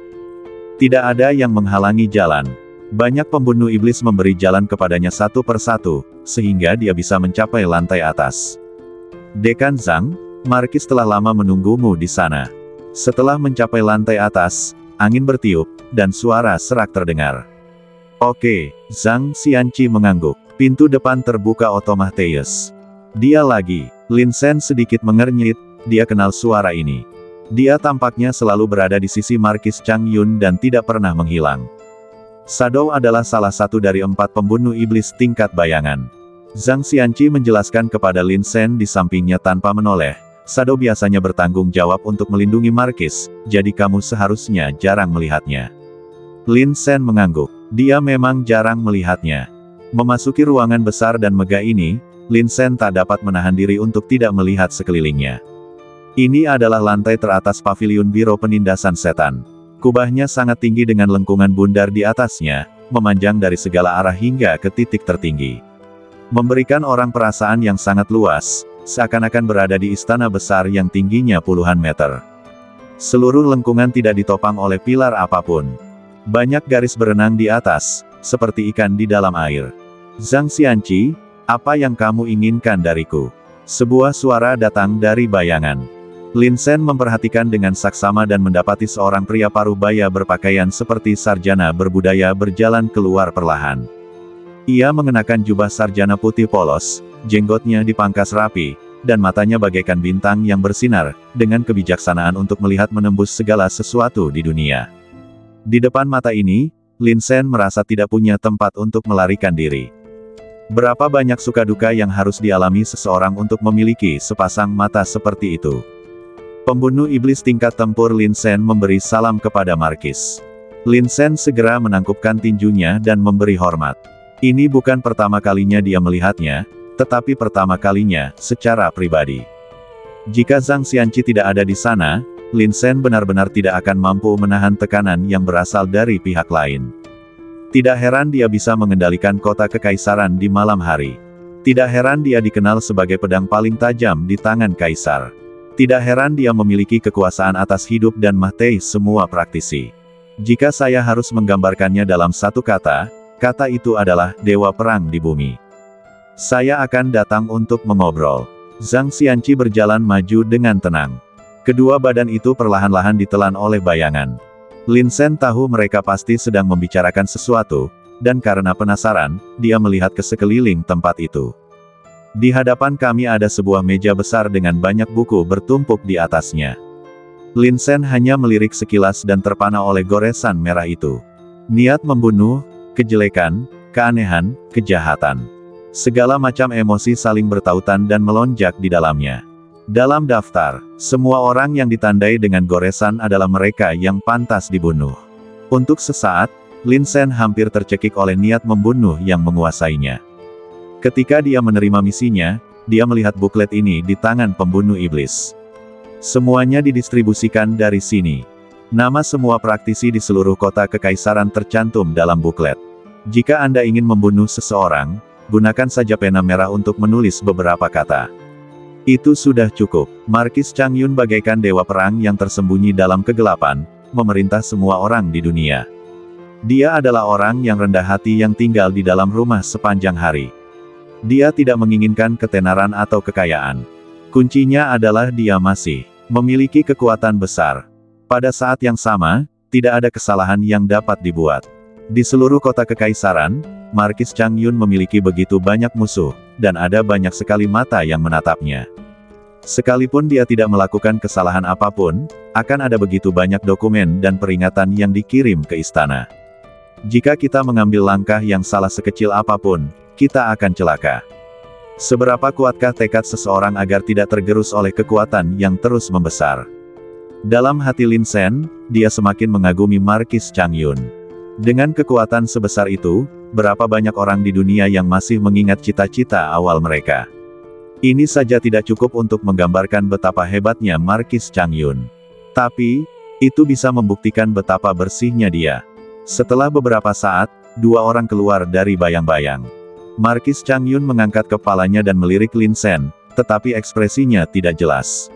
Tidak ada yang menghalangi jalan. Banyak pembunuh iblis memberi jalan kepadanya satu persatu, sehingga dia bisa mencapai lantai atas. Dekan Zhang, Markis telah lama menunggumu di sana. Setelah mencapai lantai atas, angin bertiup, dan suara serak terdengar. Oke, Zhang Xianqi mengangguk. Pintu depan terbuka otomatis. Dia lagi. Lin Sen sedikit mengernyit, dia kenal suara ini. Dia tampaknya selalu berada di sisi Markis Chang Yun dan tidak pernah menghilang. Shadow adalah salah satu dari 4 pembunuh iblis tingkat bayangan. Zhang Xianqi menjelaskan kepada Lin Sen di sampingnya tanpa menoleh. Shadow biasanya bertanggung jawab untuk melindungi Markis, jadi kamu seharusnya jarang melihatnya. Lin Sen mengangguk. Dia memang jarang melihatnya. Memasuki ruangan besar dan megah ini, Lin Sen tak dapat menahan diri untuk tidak melihat sekelilingnya. Ini adalah lantai teratas paviliun Biro Penindasan Setan. Kubahnya sangat tinggi dengan lengkungan bundar di atasnya, memanjang dari segala arah hingga ke titik tertinggi. Memberikan orang perasaan yang sangat luas, seakan-akan berada di istana besar yang tingginya puluhan meter. Seluruh lengkungan tidak ditopang oleh pilar apapun. Banyak garis berenang di atas, seperti ikan di dalam air. Zhang Xianqi, apa yang kamu inginkan dariku? Sebuah suara datang dari bayangan. Lin Sen memperhatikan dengan saksama dan mendapati seorang pria parubaya berpakaian seperti sarjana berbudaya berjalan keluar perlahan. Ia mengenakan jubah sarjana putih polos, jenggotnya dipangkas rapi, dan matanya bagaikan bintang yang bersinar, dengan kebijaksanaan untuk melihat menembus segala sesuatu di dunia. Di depan mata ini, Lin Sen merasa tidak punya tempat untuk melarikan diri. Berapa banyak suka duka yang harus dialami seseorang untuk memiliki sepasang mata seperti itu. Pembunuh iblis tingkat tempur Lin Sen memberi salam kepada Markis. Lin Sen segera menangkupkan tinjunya dan memberi hormat. Ini bukan pertama kalinya dia melihatnya, tetapi pertama kalinya, secara pribadi. Jika Zhang Xianqi tidak ada di sana, Lin Sen benar-benar tidak akan mampu menahan tekanan yang berasal dari pihak lain. Tidak heran dia bisa mengendalikan kota kekaisaran di malam hari. Tidak heran dia dikenal sebagai pedang paling tajam di tangan kaisar. Tidak heran dia memiliki kekuasaan atas hidup dan mati semua praktisi. Jika saya harus menggambarkannya dalam satu kata, kata itu adalah dewa perang di bumi. Saya akan datang untuk mengobrol. Zhang Xianqi berjalan maju dengan tenang. Kedua badan itu perlahan-lahan ditelan oleh bayangan. Lin Sen tahu mereka pasti sedang membicarakan sesuatu, dan karena penasaran, dia melihat ke sekeliling tempat itu. Di hadapan kami ada sebuah meja besar dengan banyak buku bertumpuk di atasnya. Lin Sen hanya melirik sekilas dan terpana oleh goresan merah itu. Niat membunuh, kejelekan, keanehan, kejahatan. Segala macam emosi saling bertautan dan melonjak di dalamnya. Dalam daftar, semua orang yang ditandai dengan goresan adalah mereka yang pantas dibunuh. Untuk sesaat, Lin Sen hampir tercekik oleh niat membunuh yang menguasainya. Ketika dia menerima misinya, dia melihat buklet ini di tangan pembunuh iblis. Semuanya didistribusikan dari sini. Nama semua praktisi di seluruh kota kekaisaran tercantum dalam buklet. Jika Anda ingin membunuh seseorang, gunakan saja pena merah untuk menulis beberapa kata. Itu sudah cukup. Markis Chang Yun bagaikan dewa perang yang tersembunyi dalam kegelapan, memerintah semua orang di dunia. Dia adalah orang yang rendah hati yang tinggal di dalam rumah sepanjang hari. Dia tidak menginginkan ketenaran atau kekayaan. Kuncinya adalah dia masih memiliki kekuatan besar. Pada saat yang sama, tidak ada kesalahan yang dapat dibuat. Di seluruh kota kekaisaran, Markis Changyun memiliki begitu banyak musuh, dan ada banyak sekali mata yang menatapnya. Sekalipun dia tidak melakukan kesalahan apapun, akan ada begitu banyak dokumen dan peringatan yang dikirim ke istana. Jika kita mengambil langkah yang salah sekecil apapun, kita akan celaka. Seberapa kuatkah tekad seseorang agar tidak tergerus oleh kekuatan yang terus membesar? Dalam hati Lin Sen, dia semakin mengagumi Markis Changyun. Dengan kekuatan sebesar itu, berapa banyak orang di dunia yang masih mengingat cita-cita awal mereka. Ini saja tidak cukup untuk menggambarkan betapa hebatnya Markis Changyun. Tapi, itu bisa membuktikan betapa bersihnya dia. Setelah beberapa saat, dua orang keluar dari bayang-bayang. Markis Changyun mengangkat kepalanya dan melirik Lin Sen, tetapi ekspresinya tidak jelas.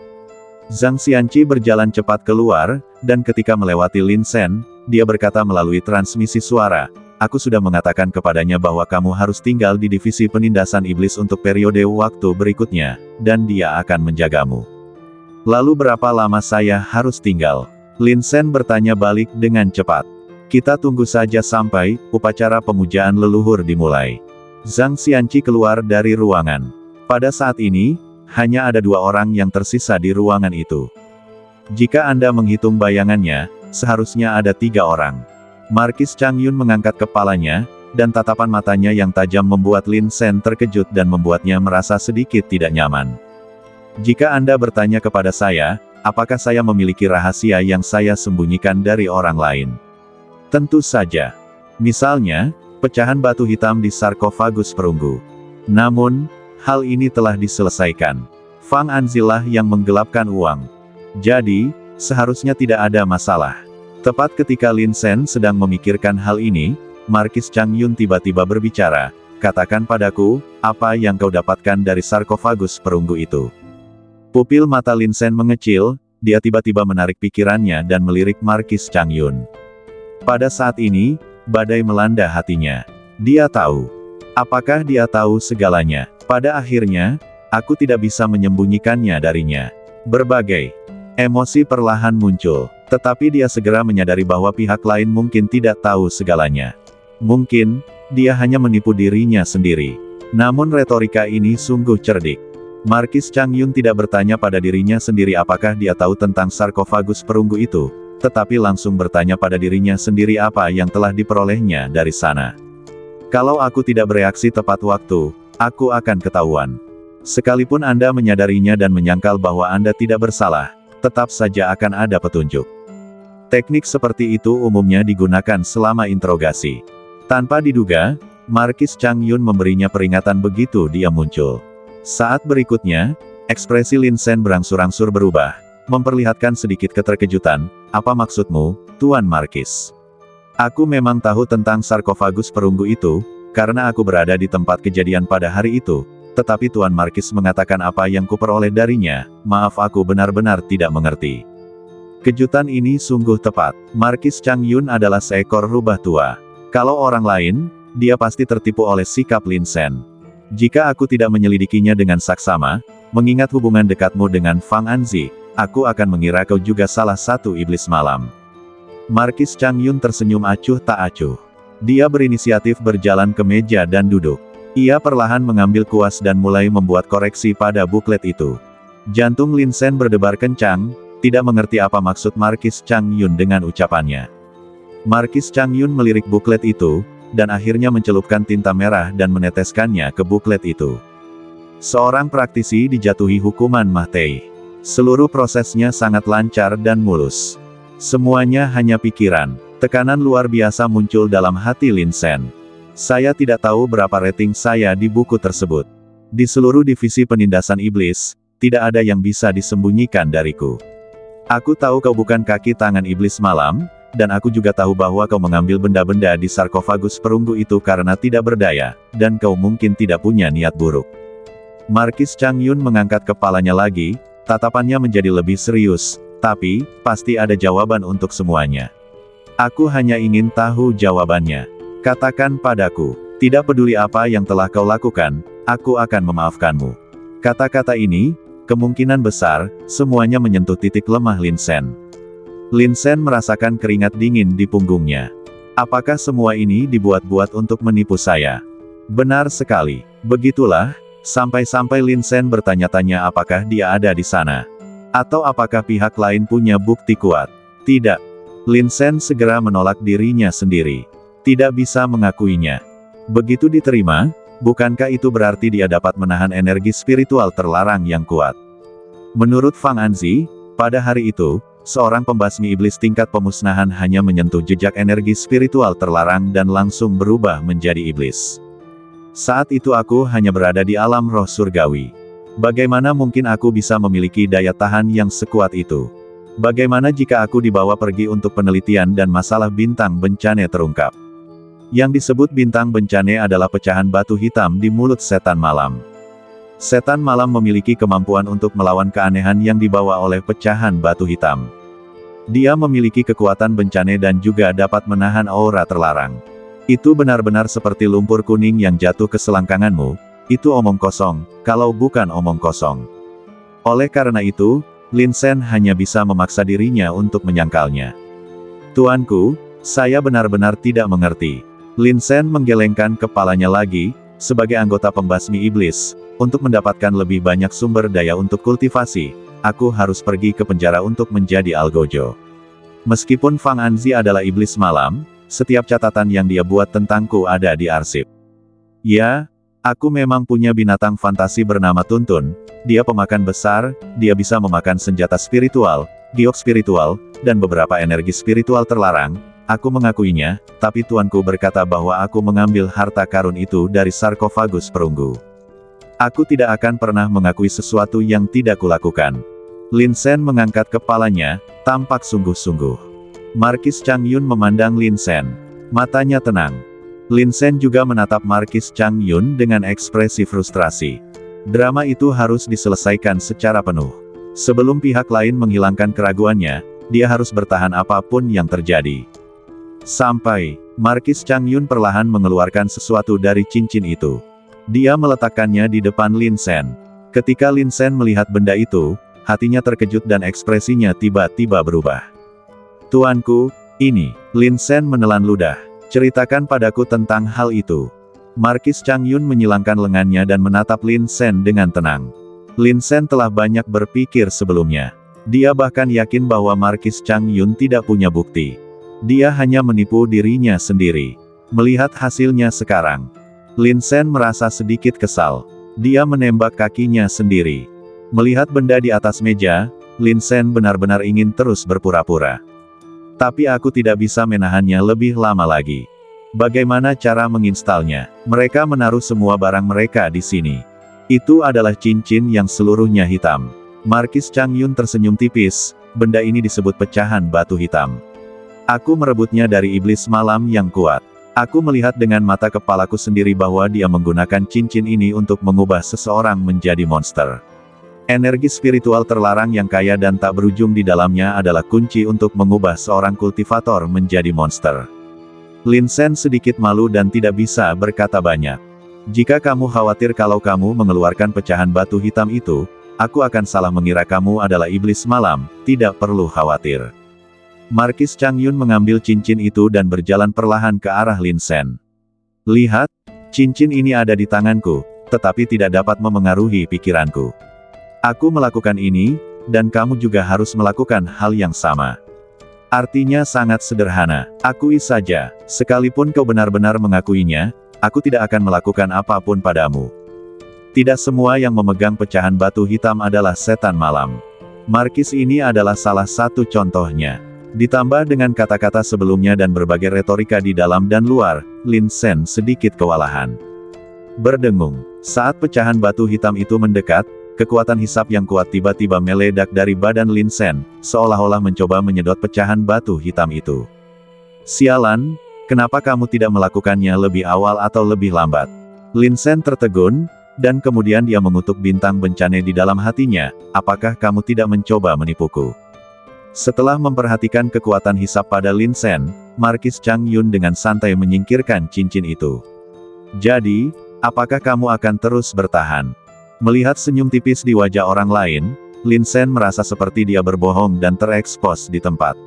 Zhang Xianqi berjalan cepat keluar, dan ketika melewati Lin Sen, dia berkata melalui transmisi suara, "Aku sudah mengatakan kepadanya bahwa kamu harus tinggal di divisi penindasan iblis untuk periode waktu berikutnya, dan dia akan menjagamu. Lalu berapa lama saya harus tinggal?" Lin Sen bertanya balik dengan cepat. "Kita tunggu saja sampai upacara pemujaan leluhur dimulai." Zhang Xianqi keluar dari ruangan. Pada saat ini, hanya ada dua orang yang tersisa di ruangan itu. Jika Anda menghitung bayangannya, seharusnya ada tiga orang. Markis Changyun mengangkat kepalanya, dan tatapan matanya yang tajam membuat Lin Sen terkejut dan membuatnya merasa sedikit tidak nyaman. "Jika Anda bertanya kepada saya, apakah saya memiliki rahasia yang saya sembunyikan dari orang lain? Tentu saja. Misalnya, pecahan batu hitam di sarkofagus perunggu. Namun, hal ini telah diselesaikan. Fang Anzilah yang menggelapkan uang. Jadi, seharusnya tidak ada masalah." Tepat ketika Lin Sen sedang memikirkan hal ini, Markis Changyun tiba-tiba berbicara, "Katakan padaku, apa yang kau dapatkan dari sarkofagus perunggu itu?" Pupil mata Lin Sen mengecil, dia tiba-tiba menarik pikirannya dan melirik Markis Changyun. Pada saat ini, badai melanda hatinya. Dia tahu. Apakah dia tahu segalanya? Pada akhirnya, aku tidak bisa menyembunyikannya darinya. Berbagai emosi perlahan muncul, tetapi dia segera menyadari bahwa pihak lain mungkin tidak tahu segalanya. Mungkin, dia hanya menipu dirinya sendiri. Namun retorika ini sungguh cerdik. Markis Changyun tidak bertanya pada dirinya sendiri apakah dia tahu tentang sarkofagus perunggu itu, tetapi langsung bertanya pada dirinya sendiri apa yang telah diperolehnya dari sana. "Kalau aku tidak bereaksi tepat waktu, aku akan ketahuan. Sekalipun Anda menyadarinya dan menyangkal bahwa Anda tidak bersalah, tetap saja akan ada petunjuk." Teknik seperti itu umumnya digunakan selama interogasi. Tanpa diduga, Markis Changyun memberinya peringatan begitu dia muncul. Saat berikutnya, ekspresi Lin Sen berangsur-angsur berubah, memperlihatkan sedikit keterkejutan. "Apa maksudmu, Tuan Markis?" "Aku memang tahu tentang sarkofagus perunggu itu, karena aku berada di tempat kejadian pada hari itu, tetapi Tuan Markis mengatakan apa yang kuperoleh darinya, maaf aku benar-benar tidak mengerti." Kejutan ini sungguh tepat. Markis Changyun adalah seekor rubah tua. Kalau orang lain, dia pasti tertipu oleh sikap Lin Sen. "Jika aku tidak menyelidikinya dengan saksama, mengingat hubungan dekatmu dengan Fang Anzi, aku akan mengira kau juga salah satu iblis malam." Markis Changyun tersenyum acuh tak acuh. Dia berinisiatif berjalan ke meja dan duduk. Ia perlahan mengambil kuas dan mulai membuat koreksi pada buklet itu. Jantung Lin Sen berdebar kencang, tidak mengerti apa maksud Markis Changyun dengan ucapannya. Markis Changyun melirik buklet itu, dan akhirnya mencelupkan tinta merah dan meneteskannya ke buklet itu. Seorang praktisi dijatuhi hukuman mati. Seluruh prosesnya sangat lancar dan mulus. Semuanya hanya pikiran. Tekanan luar biasa muncul dalam hati Lin Sen. "Saya tidak tahu berapa rating saya di buku tersebut. Di seluruh divisi penindasan iblis, tidak ada yang bisa disembunyikan dariku. Aku tahu kau bukan kaki tangan iblis malam, dan aku juga tahu bahwa kau mengambil benda-benda di sarkofagus perunggu itu karena tidak berdaya, dan kau mungkin tidak punya niat buruk." Markis Changyun mengangkat kepalanya lagi, tatapannya menjadi lebih serius, "Tapi, pasti ada jawaban untuk semuanya. Aku hanya ingin tahu jawabannya. Katakan padaku, tidak peduli apa yang telah kau lakukan, aku akan memaafkanmu. Kata-kata ini, kemungkinan besar, semuanya menyentuh titik lemah Lin Sen. Lin Sen merasakan keringat dingin di punggungnya. Apakah semua ini dibuat-buat untuk menipu saya? Benar sekali. Begitulah, sampai-sampai Lin Sen bertanya-tanya apakah dia ada di sana. Atau apakah pihak lain punya bukti kuat. Tidak. Lin Sen segera menolak dirinya sendiri. Tidak bisa mengakuinya. Begitu diterima, bukankah itu berarti dia dapat menahan energi spiritual terlarang yang kuat? Menurut Fang Anzi, pada hari itu, seorang pembasmi iblis tingkat pemusnahan hanya menyentuh jejak energi spiritual terlarang dan langsung berubah menjadi iblis. Saat itu aku hanya berada di alam roh surgawi. Bagaimana mungkin aku bisa memiliki daya tahan yang sekuat itu? Bagaimana jika aku dibawa pergi untuk penelitian dan masalah bintang bencana terungkap? Yang disebut bintang bencana adalah pecahan batu hitam di mulut setan malam. Setan malam memiliki kemampuan untuk melawan keanehan yang dibawa oleh pecahan batu hitam. Dia memiliki kekuatan bencana dan juga dapat menahan aura terlarang. Itu benar-benar seperti lumpur kuning yang jatuh ke selangkanganmu, itu omong kosong, kalau bukan omong kosong. Oleh karena itu, Lin Sen hanya bisa memaksa dirinya untuk menyangkalnya. Tuanku, saya benar-benar tidak mengerti. Lin Sen menggelengkan kepalanya lagi, sebagai anggota pembasmi iblis, untuk mendapatkan lebih banyak sumber daya untuk kultivasi, aku harus pergi ke penjara untuk menjadi algojo. Meskipun Fang Anzi adalah iblis malam, setiap catatan yang dia buat tentangku ada di arsip. Ya, aku memang punya binatang fantasi bernama Tuntun, dia pemakan besar, dia bisa memakan senjata spiritual, giok spiritual, dan beberapa energi spiritual terlarang, aku mengakuinya, tapi tuanku berkata bahwa aku mengambil harta karun itu dari sarkofagus perunggu. Aku tidak akan pernah mengakui sesuatu yang tidak kulakukan. Lin Sen mengangkat kepalanya, tampak sungguh-sungguh. Markis Chang Yun memandang Lin Sen. Matanya tenang. Lin Sen juga menatap Markis Chang Yun dengan ekspresi frustrasi. Drama itu harus diselesaikan secara penuh. Sebelum pihak lain menghilangkan keraguannya, dia harus bertahan apapun yang terjadi. Sampai, Markis Chang Yun perlahan mengeluarkan sesuatu dari cincin itu. Dia meletakkannya di depan Lin Sen. Ketika Lin Sen melihat benda itu, hatinya terkejut dan ekspresinya tiba-tiba berubah. Tuanku, ini, Lin Sen menelan ludah. Ceritakan padaku tentang hal itu. Markis Chang Yun menyilangkan lengannya dan menatap Lin Sen dengan tenang. Lin Sen telah banyak berpikir sebelumnya. Dia bahkan yakin bahwa Markis Chang Yun tidak punya bukti. Dia hanya menipu dirinya sendiri. Melihat hasilnya sekarang, Lin Sen merasa sedikit kesal. Dia menembak kakinya sendiri. Melihat benda di atas meja, Lin Sen benar-benar ingin terus berpura-pura. Tapi aku tidak bisa menahannya lebih lama lagi. Bagaimana cara menginstalnya? Mereka menaruh semua barang mereka di sini. Itu adalah cincin yang seluruhnya hitam. Markis Chang Yun tersenyum tipis, benda ini disebut pecahan batu hitam. Aku merebutnya dari iblis malam yang kuat. Aku melihat dengan mata kepalaku sendiri bahwa dia menggunakan cincin ini untuk mengubah seseorang menjadi monster. Energi spiritual terlarang yang kaya dan tak berujung di dalamnya adalah kunci untuk mengubah seorang kultivator menjadi monster. Lin Sen sedikit malu dan tidak bisa berkata banyak. Jika kamu khawatir kalau kamu mengeluarkan pecahan batu hitam itu, aku akan salah mengira kamu adalah iblis malam, tidak perlu khawatir. Markis Chang Yun mengambil cincin itu dan berjalan perlahan ke arah Lin Sen. Lihat, cincin ini ada di tanganku, tetapi tidak dapat memengaruhi pikiranku. Aku melakukan ini, dan kamu juga harus melakukan hal yang sama. Artinya sangat sederhana, akui saja, sekalipun kau benar-benar mengakuinya, aku tidak akan melakukan apapun padamu. Tidak semua yang memegang pecahan batu hitam adalah setan malam. Markis ini adalah salah satu contohnya. Ditambah dengan kata-kata sebelumnya dan berbagai retorika di dalam dan luar, Lin Sen sedikit kewalahan. Berdengung, saat pecahan batu hitam itu mendekat, kekuatan hisap yang kuat tiba-tiba meledak dari badan Lin Sen, seolah-olah mencoba menyedot pecahan batu hitam itu. Sialan, kenapa kamu tidak melakukannya lebih awal atau lebih lambat? Lin Sen tertegun, dan kemudian dia mengutuk bintang bencana di dalam hatinya, apakah kamu tidak mencoba menipuku? Setelah memperhatikan kekuatan hisap pada Lin Sen, Markis Chang Yun dengan santai menyingkirkan cincin itu. Jadi, apakah kamu akan terus bertahan? Melihat senyum tipis di wajah orang lain, Lin Sen merasa seperti dia berbohong dan terekspos di tempat.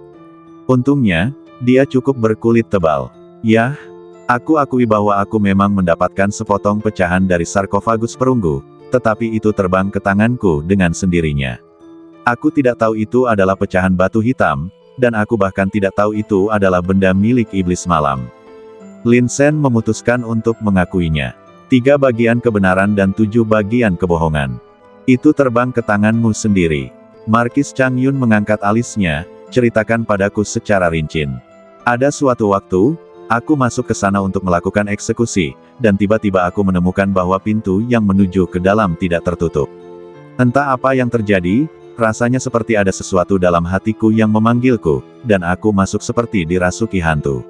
Untungnya, dia cukup berkulit tebal. Yah, aku akui bahwa aku memang mendapatkan sepotong pecahan dari sarkofagus perunggu, tetapi itu terbang ke tanganku dengan sendirinya. Aku tidak tahu itu adalah pecahan batu hitam, dan aku bahkan tidak tahu itu adalah benda milik iblis malam. Lin Sen memutuskan untuk mengakuinya. 3 bagian kebenaran dan 7 bagian kebohongan. Itu terbang ke tanganmu sendiri. Markis Chang Yun mengangkat alisnya, ceritakan padaku secara rinci. Ada suatu waktu, aku masuk ke sana untuk melakukan eksekusi, dan tiba-tiba aku menemukan bahwa pintu yang menuju ke dalam tidak tertutup. Entah apa yang terjadi, rasanya seperti ada sesuatu dalam hatiku yang memanggilku, dan aku masuk seperti dirasuki hantu.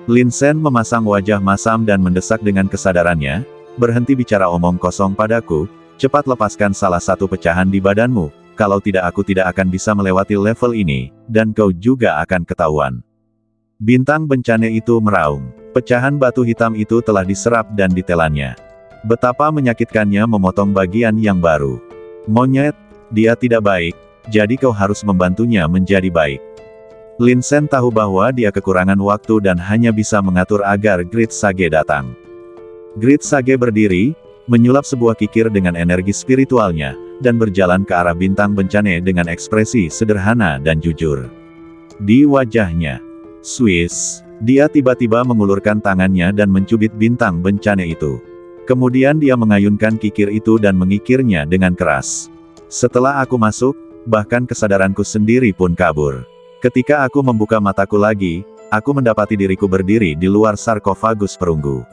Lin Sen memasang wajah masam dan mendesak dengan kesadarannya, berhenti bicara omong kosong padaku, cepat lepaskan salah satu pecahan di badanmu, kalau tidak aku tidak akan bisa melewati level ini, dan kau juga akan ketahuan. Bintang bencana itu meraung. Pecahan batu hitam itu telah diserap dan ditelannya. Betapa menyakitkannya memotong bagian yang baru. Monyet, dia tidak baik, jadi kau harus membantunya menjadi baik. Lin Sen tahu bahwa dia kekurangan waktu dan hanya bisa mengatur agar Great Sage datang. Great Sage berdiri, menyulap sebuah kikir dengan energi spiritualnya, dan berjalan ke arah bintang bencana dengan ekspresi sederhana dan jujur. Di wajahnya, Swiss, dia tiba-tiba mengulurkan tangannya dan mencubit bintang bencana itu. Kemudian dia mengayunkan kikir itu dan mengikirnya dengan keras. Setelah aku masuk, bahkan kesadaranku sendiri pun kabur. Ketika aku membuka mataku lagi, aku mendapati diriku berdiri di luar sarkofagus perunggu.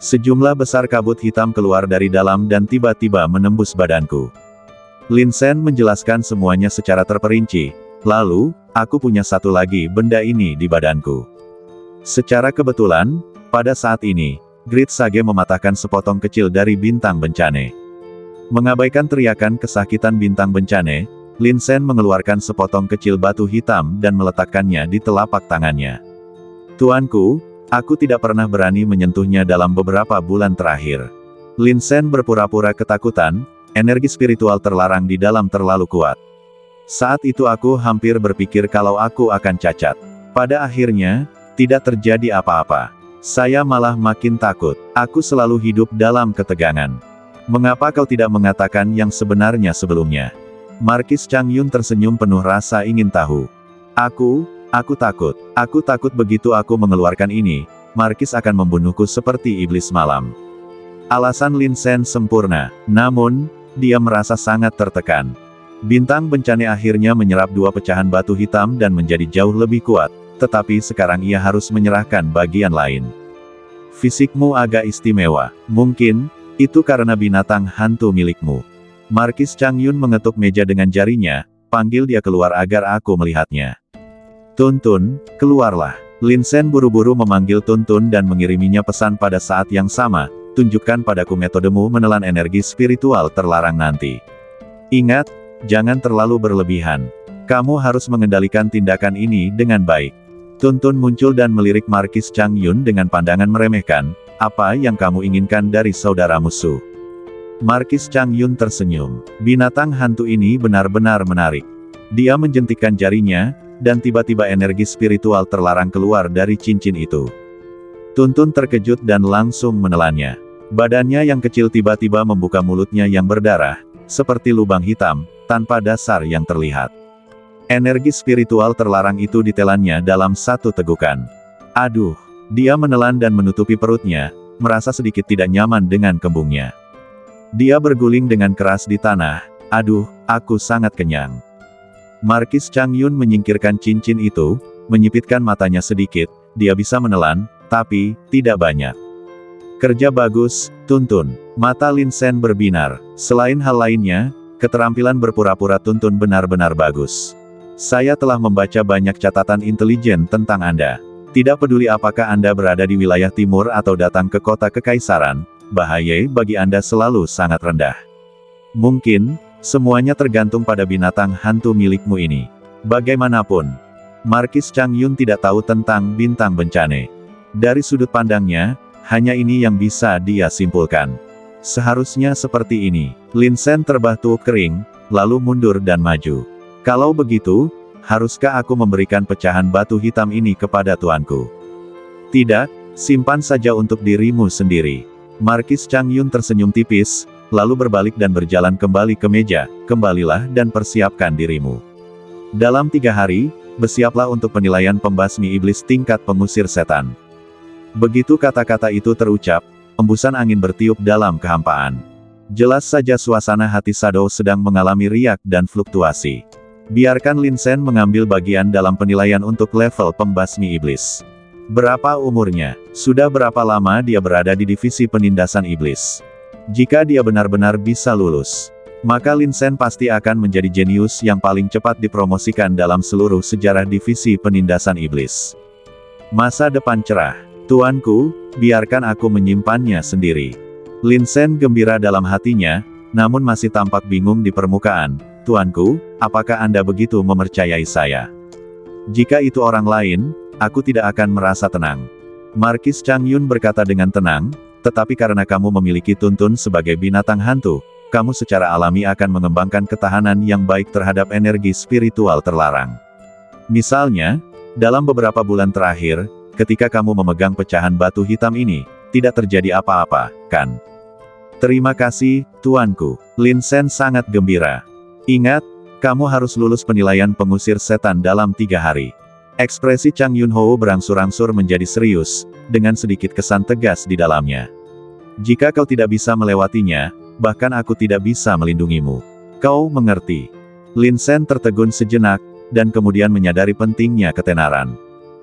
Sejumlah besar kabut hitam keluar dari dalam dan tiba-tiba menembus badanku. Lin Sen menjelaskan semuanya secara terperinci, lalu, aku punya satu lagi benda ini di badanku. Secara kebetulan, pada saat ini, Great Sage mematahkan sepotong kecil dari bintang bencana. Mengabaikan teriakan kesakitan bintang bencana, Lin Sen mengeluarkan sepotong kecil batu hitam dan meletakkannya di telapak tangannya. Tuanku, aku tidak pernah berani menyentuhnya dalam beberapa bulan terakhir. Lin Sen berpura-pura ketakutan, energi spiritual terlarang di dalam terlalu kuat. Saat itu aku hampir berpikir kalau aku akan cacat. Pada akhirnya, tidak terjadi apa-apa. Saya malah makin takut. Aku selalu hidup dalam ketegangan. Mengapa kau tidak mengatakan yang sebenarnya sebelumnya? Markis Chang Yun tersenyum penuh rasa ingin tahu. Aku takut. Aku takut begitu aku mengeluarkan ini, Markis akan membunuhku seperti iblis malam. Alasan Lin Sen sempurna, namun, dia merasa sangat tertekan. Bintang bencana akhirnya menyerap 2 pecahan batu hitam dan menjadi jauh lebih kuat, tetapi sekarang ia harus menyerahkan bagian lain. Fisikmu agak istimewa, mungkin, itu karena binatang hantu milikmu. Markis Chang Yun mengetuk meja dengan jarinya, panggil dia keluar agar aku melihatnya. Tuntun, keluarlah. Lin Sen buru-buru memanggil Tuntun dan mengiriminya pesan pada saat yang sama, tunjukkan padaku metodemu menelan energi spiritual terlarang nanti. Ingat, jangan terlalu berlebihan. Kamu harus mengendalikan tindakan ini dengan baik. Tuntun muncul dan melirik Markis Chang Yun dengan pandangan meremehkan, apa yang kamu inginkan dari saudara musuh? Markis Chang Yun tersenyum. Binatang hantu ini benar-benar menarik. Dia menjentikkan jarinya, dan tiba-tiba energi spiritual terlarang keluar dari cincin itu. Tuntun terkejut dan langsung menelannya. Badannya yang kecil tiba-tiba membuka mulutnya yang berdarah, seperti lubang hitam, tanpa dasar yang terlihat. Energi spiritual terlarang itu ditelannya dalam satu tegukan. Aduh, dia menelan dan menutupi perutnya, merasa sedikit tidak nyaman dengan kembungnya. Dia berguling dengan keras di tanah, aduh, aku sangat kenyang. Markis Chang Yun menyingkirkan cincin itu, menyipitkan matanya sedikit, dia bisa menelan, tapi, tidak banyak. Kerja bagus, Tuntun. Mata Lin Sen berbinar. Selain hal lainnya, keterampilan berpura-pura Tuntun benar-benar bagus. Saya telah membaca banyak catatan intelijen tentang Anda. Tidak peduli apakah Anda berada di wilayah timur atau datang ke kota kekaisaran, bahaya bagi Anda selalu sangat rendah. Mungkin, semuanya tergantung pada binatang hantu milikmu ini. Bagaimanapun, Markis Chang Yun tidak tahu tentang bintang bencana. Dari sudut pandangnya, hanya ini yang bisa dia simpulkan. Seharusnya seperti ini. Lin Sen terbatu kering, lalu mundur dan maju. Kalau begitu, haruskah aku memberikan pecahan batu hitam ini kepada tuanku? Tidak, simpan saja untuk dirimu sendiri. Markis Chang Yun tersenyum tipis, lalu berbalik dan berjalan kembali ke meja. Kembalilah dan persiapkan dirimu. Dalam 3 hari, bersiaplah untuk penilaian pembasmi iblis tingkat pengusir setan. Begitu kata-kata itu terucap, embusan angin bertiup dalam kehampaan. Jelas saja suasana hati Shadow sedang mengalami riak dan fluktuasi. Biarkan Lin Sen mengambil bagian dalam penilaian untuk level pembasmi iblis. Berapa umurnya? Sudah berapa lama dia berada di divisi penindasan iblis? Jika dia benar-benar bisa lulus, maka Lin Sen pasti akan menjadi jenius yang paling cepat dipromosikan dalam seluruh sejarah divisi penindasan iblis. Masa depan cerah. Tuanku, biarkan aku menyimpannya sendiri. Lin Sen gembira dalam hatinya, namun masih tampak bingung di permukaan. Tuanku, apakah Anda begitu mempercayai saya? Jika itu orang lain, aku tidak akan merasa tenang. Markis Chang Yun berkata dengan tenang, tetapi karena kamu memiliki tuntun sebagai binatang hantu, kamu secara alami akan mengembangkan ketahanan yang baik terhadap energi spiritual terlarang. Misalnya, dalam beberapa bulan terakhir, ketika kamu memegang pecahan batu hitam ini, tidak terjadi apa-apa, kan? Terima kasih, tuanku. Lin Sen sangat gembira. Ingat, kamu harus lulus penilaian pengusir setan dalam 3 hari. Ekspresi Chang Yun Ho berangsur-angsur menjadi serius, dengan sedikit kesan tegas di dalamnya. Jika kau tidak bisa melewatinya, bahkan aku tidak bisa melindungimu. Kau mengerti? Lin Sen tertegun sejenak, dan kemudian menyadari pentingnya ketenaran.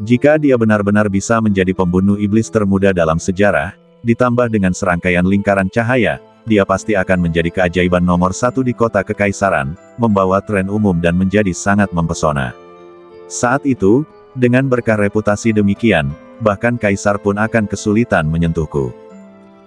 Jika dia benar-benar bisa menjadi pembunuh iblis termuda dalam sejarah, ditambah dengan serangkaian lingkaran cahaya, dia pasti akan menjadi keajaiban nomor 1 di kota kekaisaran, membawa tren umum dan menjadi sangat mempesona. Saat itu, dengan berkah reputasi demikian, bahkan kaisar pun akan kesulitan menyentuhku.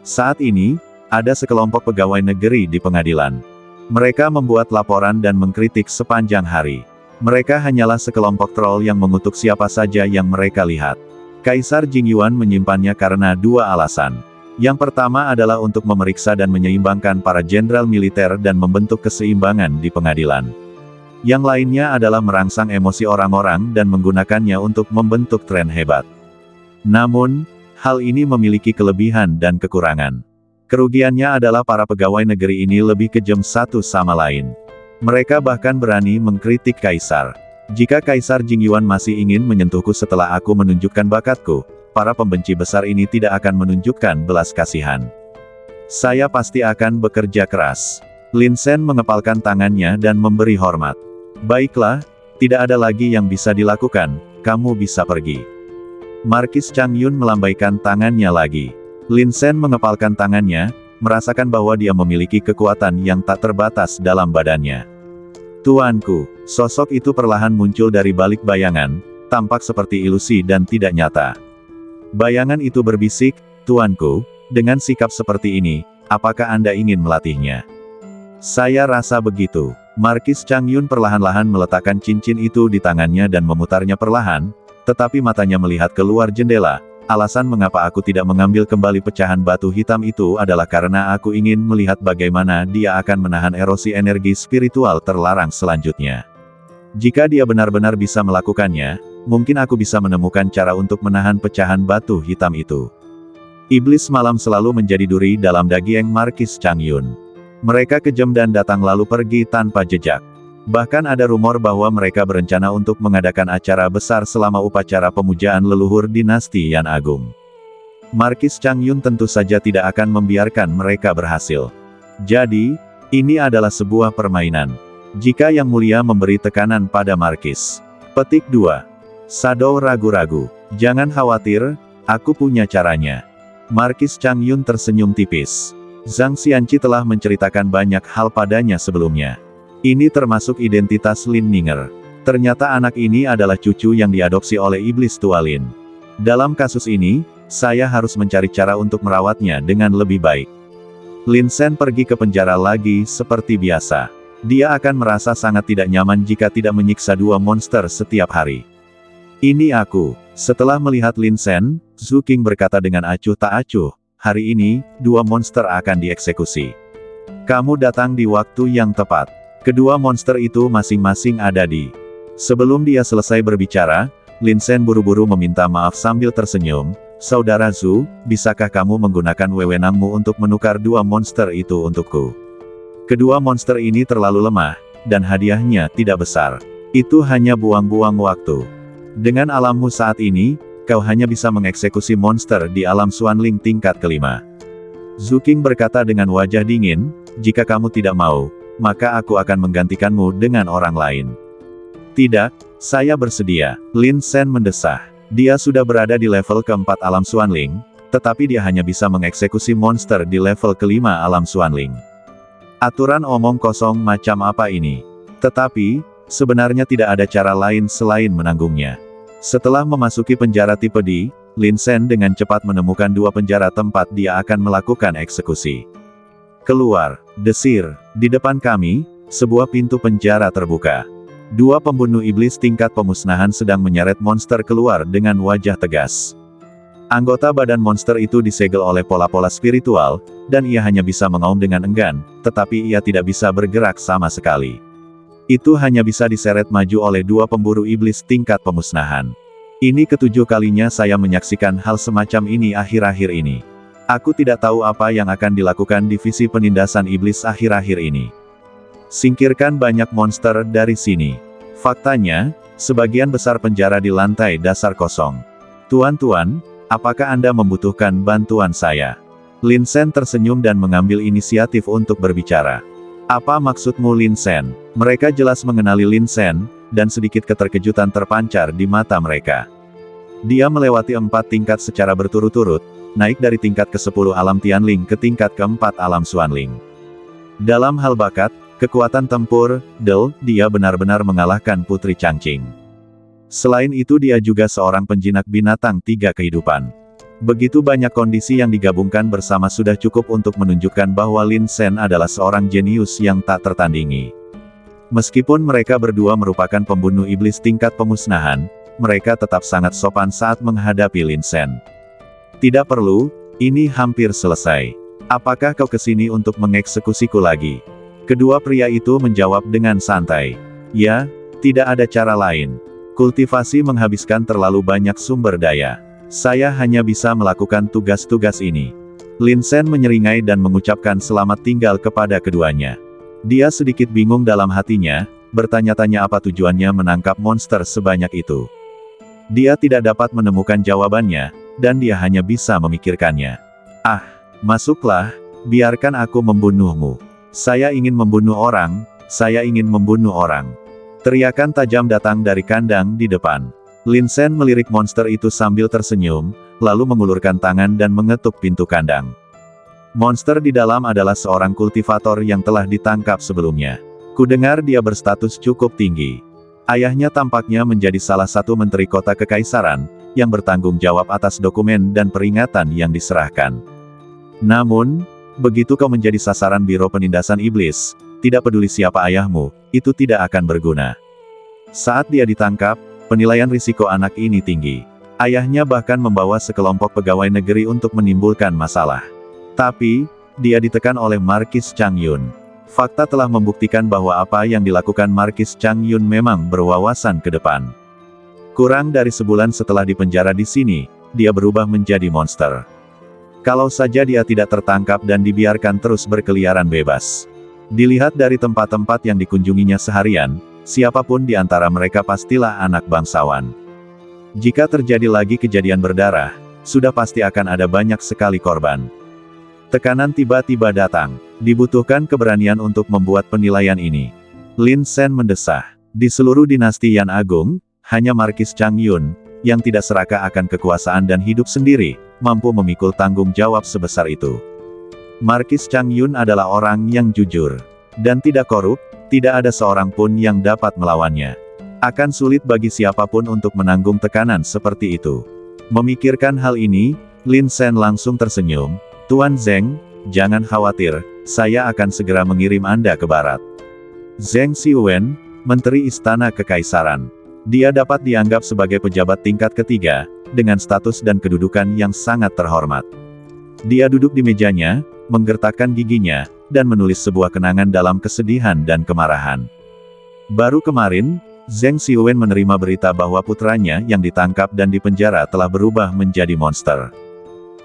Saat ini, ada sekelompok pegawai negeri di pengadilan. Mereka membuat laporan dan mengkritik sepanjang hari. Mereka hanyalah sekelompok troll yang mengutuk siapa saja yang mereka lihat. Kaisar Jing Yuan menyimpannya karena 2 alasan. Yang pertama adalah untuk memeriksa dan menyeimbangkan para jenderal militer dan membentuk keseimbangan di pengadilan. Yang lainnya adalah merangsang emosi orang-orang dan menggunakannya untuk membentuk tren hebat. Namun, hal ini memiliki kelebihan dan kekurangan. Kerugiannya adalah para pegawai negeri ini lebih kejam satu sama lain. Mereka bahkan berani mengkritik kaisar. Jika Kaisar Jing Yuan masih ingin menyentuhku setelah aku menunjukkan bakatku, para pembenci besar ini tidak akan menunjukkan belas kasihan. Saya pasti akan bekerja keras. Lin Sen mengepalkan tangannya dan memberi hormat. Baiklah, tidak ada lagi yang bisa dilakukan, kamu bisa pergi. Markis Chang Yun melambaikan tangannya lagi. Lin Sen mengepalkan tangannya, merasakan bahwa dia memiliki kekuatan yang tak terbatas dalam badannya. Tuanku, sosok itu perlahan muncul dari balik bayangan, tampak seperti ilusi dan tidak nyata. Bayangan itu berbisik, tuanku, dengan sikap seperti ini, apakah Anda ingin melatihnya? Saya rasa begitu. Markis Chang Yun perlahan-lahan meletakkan cincin itu di tangannya dan memutarnya perlahan, tetapi matanya melihat keluar jendela. Alasan mengapa aku tidak mengambil kembali pecahan batu hitam itu adalah karena aku ingin melihat bagaimana dia akan menahan erosi energi spiritual terlarang selanjutnya. Jika dia benar-benar bisa melakukannya, mungkin aku bisa menemukan cara untuk menahan pecahan batu hitam itu. Iblis malam selalu menjadi duri dalam daging Markis Chang Yun. Mereka kejam dan datang lalu pergi tanpa jejak. Bahkan ada rumor bahwa mereka berencana untuk mengadakan acara besar selama upacara pemujaan leluhur dinasti Yan Agung. Markis Chang Yun tentu saja tidak akan membiarkan mereka berhasil. Jadi, ini adalah sebuah permainan. Jika Yang Mulia memberi tekanan pada Markis. Petik 2. Shadow ragu-ragu. Jangan khawatir, aku punya caranya. Markis Chang Yun tersenyum tipis. Zhang Xianqi telah menceritakan banyak hal padanya sebelumnya. Ini termasuk identitas Lin Ninger. Ternyata anak ini adalah cucu yang diadopsi oleh iblis tua Lin. Dalam kasus ini, saya harus mencari cara untuk merawatnya dengan lebih baik. Lin Sen pergi ke penjara lagi seperti biasa. Dia akan merasa sangat tidak nyaman jika tidak menyiksa dua monster setiap hari. Ini aku. Setelah melihat Lin Sen, Zhu Qing berkata dengan acuh tak acuh, hari ini, dua monster akan dieksekusi. Kamu datang di waktu yang tepat. Kedua monster itu masing-masing ada di. Sebelum dia selesai berbicara, Lin Sen buru-buru meminta maaf sambil tersenyum, Saudara Zhu, bisakah kamu menggunakan wewenangmu untuk menukar dua monster itu untukku? Kedua monster ini terlalu lemah, dan hadiahnya tidak besar. Itu hanya buang-buang waktu. Dengan alammu saat ini, kau hanya bisa mengeksekusi monster di alam Xuanling tingkat kelima. Zhu Qing berkata dengan wajah dingin, jika kamu tidak mau, maka aku akan menggantikanmu dengan orang lain. Tidak, saya bersedia, Lin Sen mendesah. Dia sudah berada di level keempat alam Xuanling, tetapi dia hanya bisa mengeksekusi monster di level kelima alam Xuanling. Aturan omong kosong macam apa ini? Tetapi, sebenarnya tidak ada cara lain selain menanggungnya. Setelah memasuki penjara tipe D, Lin Sen dengan cepat menemukan dua penjara tempat dia akan melakukan eksekusi. Keluar, desir, di depan kami, sebuah pintu penjara terbuka. Dua pembunuh iblis tingkat pemusnahan sedang menyeret monster keluar dengan wajah tegas. Anggota badan monster itu disegel oleh pola-pola spiritual, dan ia hanya bisa mengaum dengan enggan, tetapi ia tidak bisa bergerak sama sekali. Itu hanya bisa diseret maju oleh dua pemburu iblis tingkat pemusnahan. Ini ketujuh kalinya saya menyaksikan hal semacam ini akhir-akhir ini. Aku tidak tahu apa yang akan dilakukan divisi penindasan iblis akhir-akhir ini. Singkirkan banyak monster dari sini. Faktanya, sebagian besar penjara di lantai dasar kosong. Tuan-tuan, apakah Anda membutuhkan bantuan saya? Lin Sen tersenyum dan mengambil inisiatif untuk berbicara. Apa maksudmu Lin Sen? Mereka jelas mengenali Lin Sen, dan sedikit keterkejutan terpancar di mata mereka. Dia melewati 4 tingkat secara berturut-turut, naik dari tingkat ke-10 alam Tianling ke tingkat ke-4 alam Xuanling. Dalam hal bakat, kekuatan tempur, dia benar-benar mengalahkan Putri Changqing. Selain itu dia juga seorang penjinak binatang 3 kehidupan. Begitu banyak kondisi yang digabungkan bersama sudah cukup untuk menunjukkan bahwa Lin Sen adalah seorang jenius yang tak tertandingi. Meskipun mereka berdua merupakan pembunuh iblis tingkat pemusnahan, mereka tetap sangat sopan saat menghadapi Lin Sen. Tidak perlu, ini hampir selesai. Apakah kau kesini untuk mengeksekusiku lagi? Kedua pria itu menjawab dengan santai. Ya, tidak ada cara lain. Kultivasi menghabiskan terlalu banyak sumber daya. Saya hanya bisa melakukan tugas-tugas ini. Lin Sen menyeringai dan mengucapkan selamat tinggal kepada keduanya. Dia sedikit bingung dalam hatinya, bertanya-tanya apa tujuannya menangkap monster sebanyak itu. Dia tidak dapat menemukan jawabannya, dan dia hanya bisa memikirkannya. Ah, masuklah, biarkan aku membunuhmu. Saya ingin membunuh orang, saya ingin membunuh orang. Teriakan tajam datang dari kandang di depan. Lin Sen melirik monster itu sambil tersenyum, lalu mengulurkan tangan dan mengetuk pintu kandang. Monster di dalam adalah seorang kultivator yang telah ditangkap sebelumnya. Kudengar dia berstatus cukup tinggi. Ayahnya tampaknya menjadi salah satu menteri kota kekaisaran, yang bertanggung jawab atas dokumen dan peringatan yang diserahkan. Namun, begitu kau menjadi sasaran biro penindasan iblis, tidak peduli siapa ayahmu, itu tidak akan berguna. Saat dia ditangkap, penilaian risiko anak ini tinggi. Ayahnya bahkan membawa sekelompok pegawai negeri untuk menimbulkan masalah. Tapi, dia ditekan oleh Markis Chang Yun. Fakta telah membuktikan bahwa apa yang dilakukan Markis Chang Yun memang berwawasan ke depan. Kurang dari sebulan setelah dipenjara di sini, dia berubah menjadi monster. Kalau saja dia tidak tertangkap dan dibiarkan terus berkeliaran bebas. Dilihat dari tempat-tempat yang dikunjunginya seharian, siapapun di antara mereka pastilah anak bangsawan. Jika terjadi lagi kejadian berdarah, sudah pasti akan ada banyak sekali korban. Tekanan tiba-tiba datang. Dibutuhkan keberanian untuk membuat penilaian ini. Lin Sen mendesah. Di seluruh dinasti Yan Agung, hanya Markis Chang Yun, yang tidak serakah akan kekuasaan dan hidup sendiri, mampu memikul tanggung jawab sebesar itu. Markis Chang Yun adalah orang yang jujur. Dan tidak korup, tidak ada seorang pun yang dapat melawannya. Akan sulit bagi siapapun untuk menanggung tekanan seperti itu. Memikirkan hal ini, Lin Sen langsung tersenyum. Tuan Zeng, jangan khawatir, saya akan segera mengirim Anda ke barat. Zheng Xiwen, Menteri Istana Kekaisaran. Dia dapat dianggap sebagai pejabat tingkat ketiga, dengan status dan kedudukan yang sangat terhormat. Dia duduk di mejanya, menggertakkan giginya, dan menulis sebuah kenangan dalam kesedihan dan kemarahan. Baru kemarin, Zheng Xiwen menerima berita bahwa putranya yang ditangkap dan dipenjara telah berubah menjadi monster.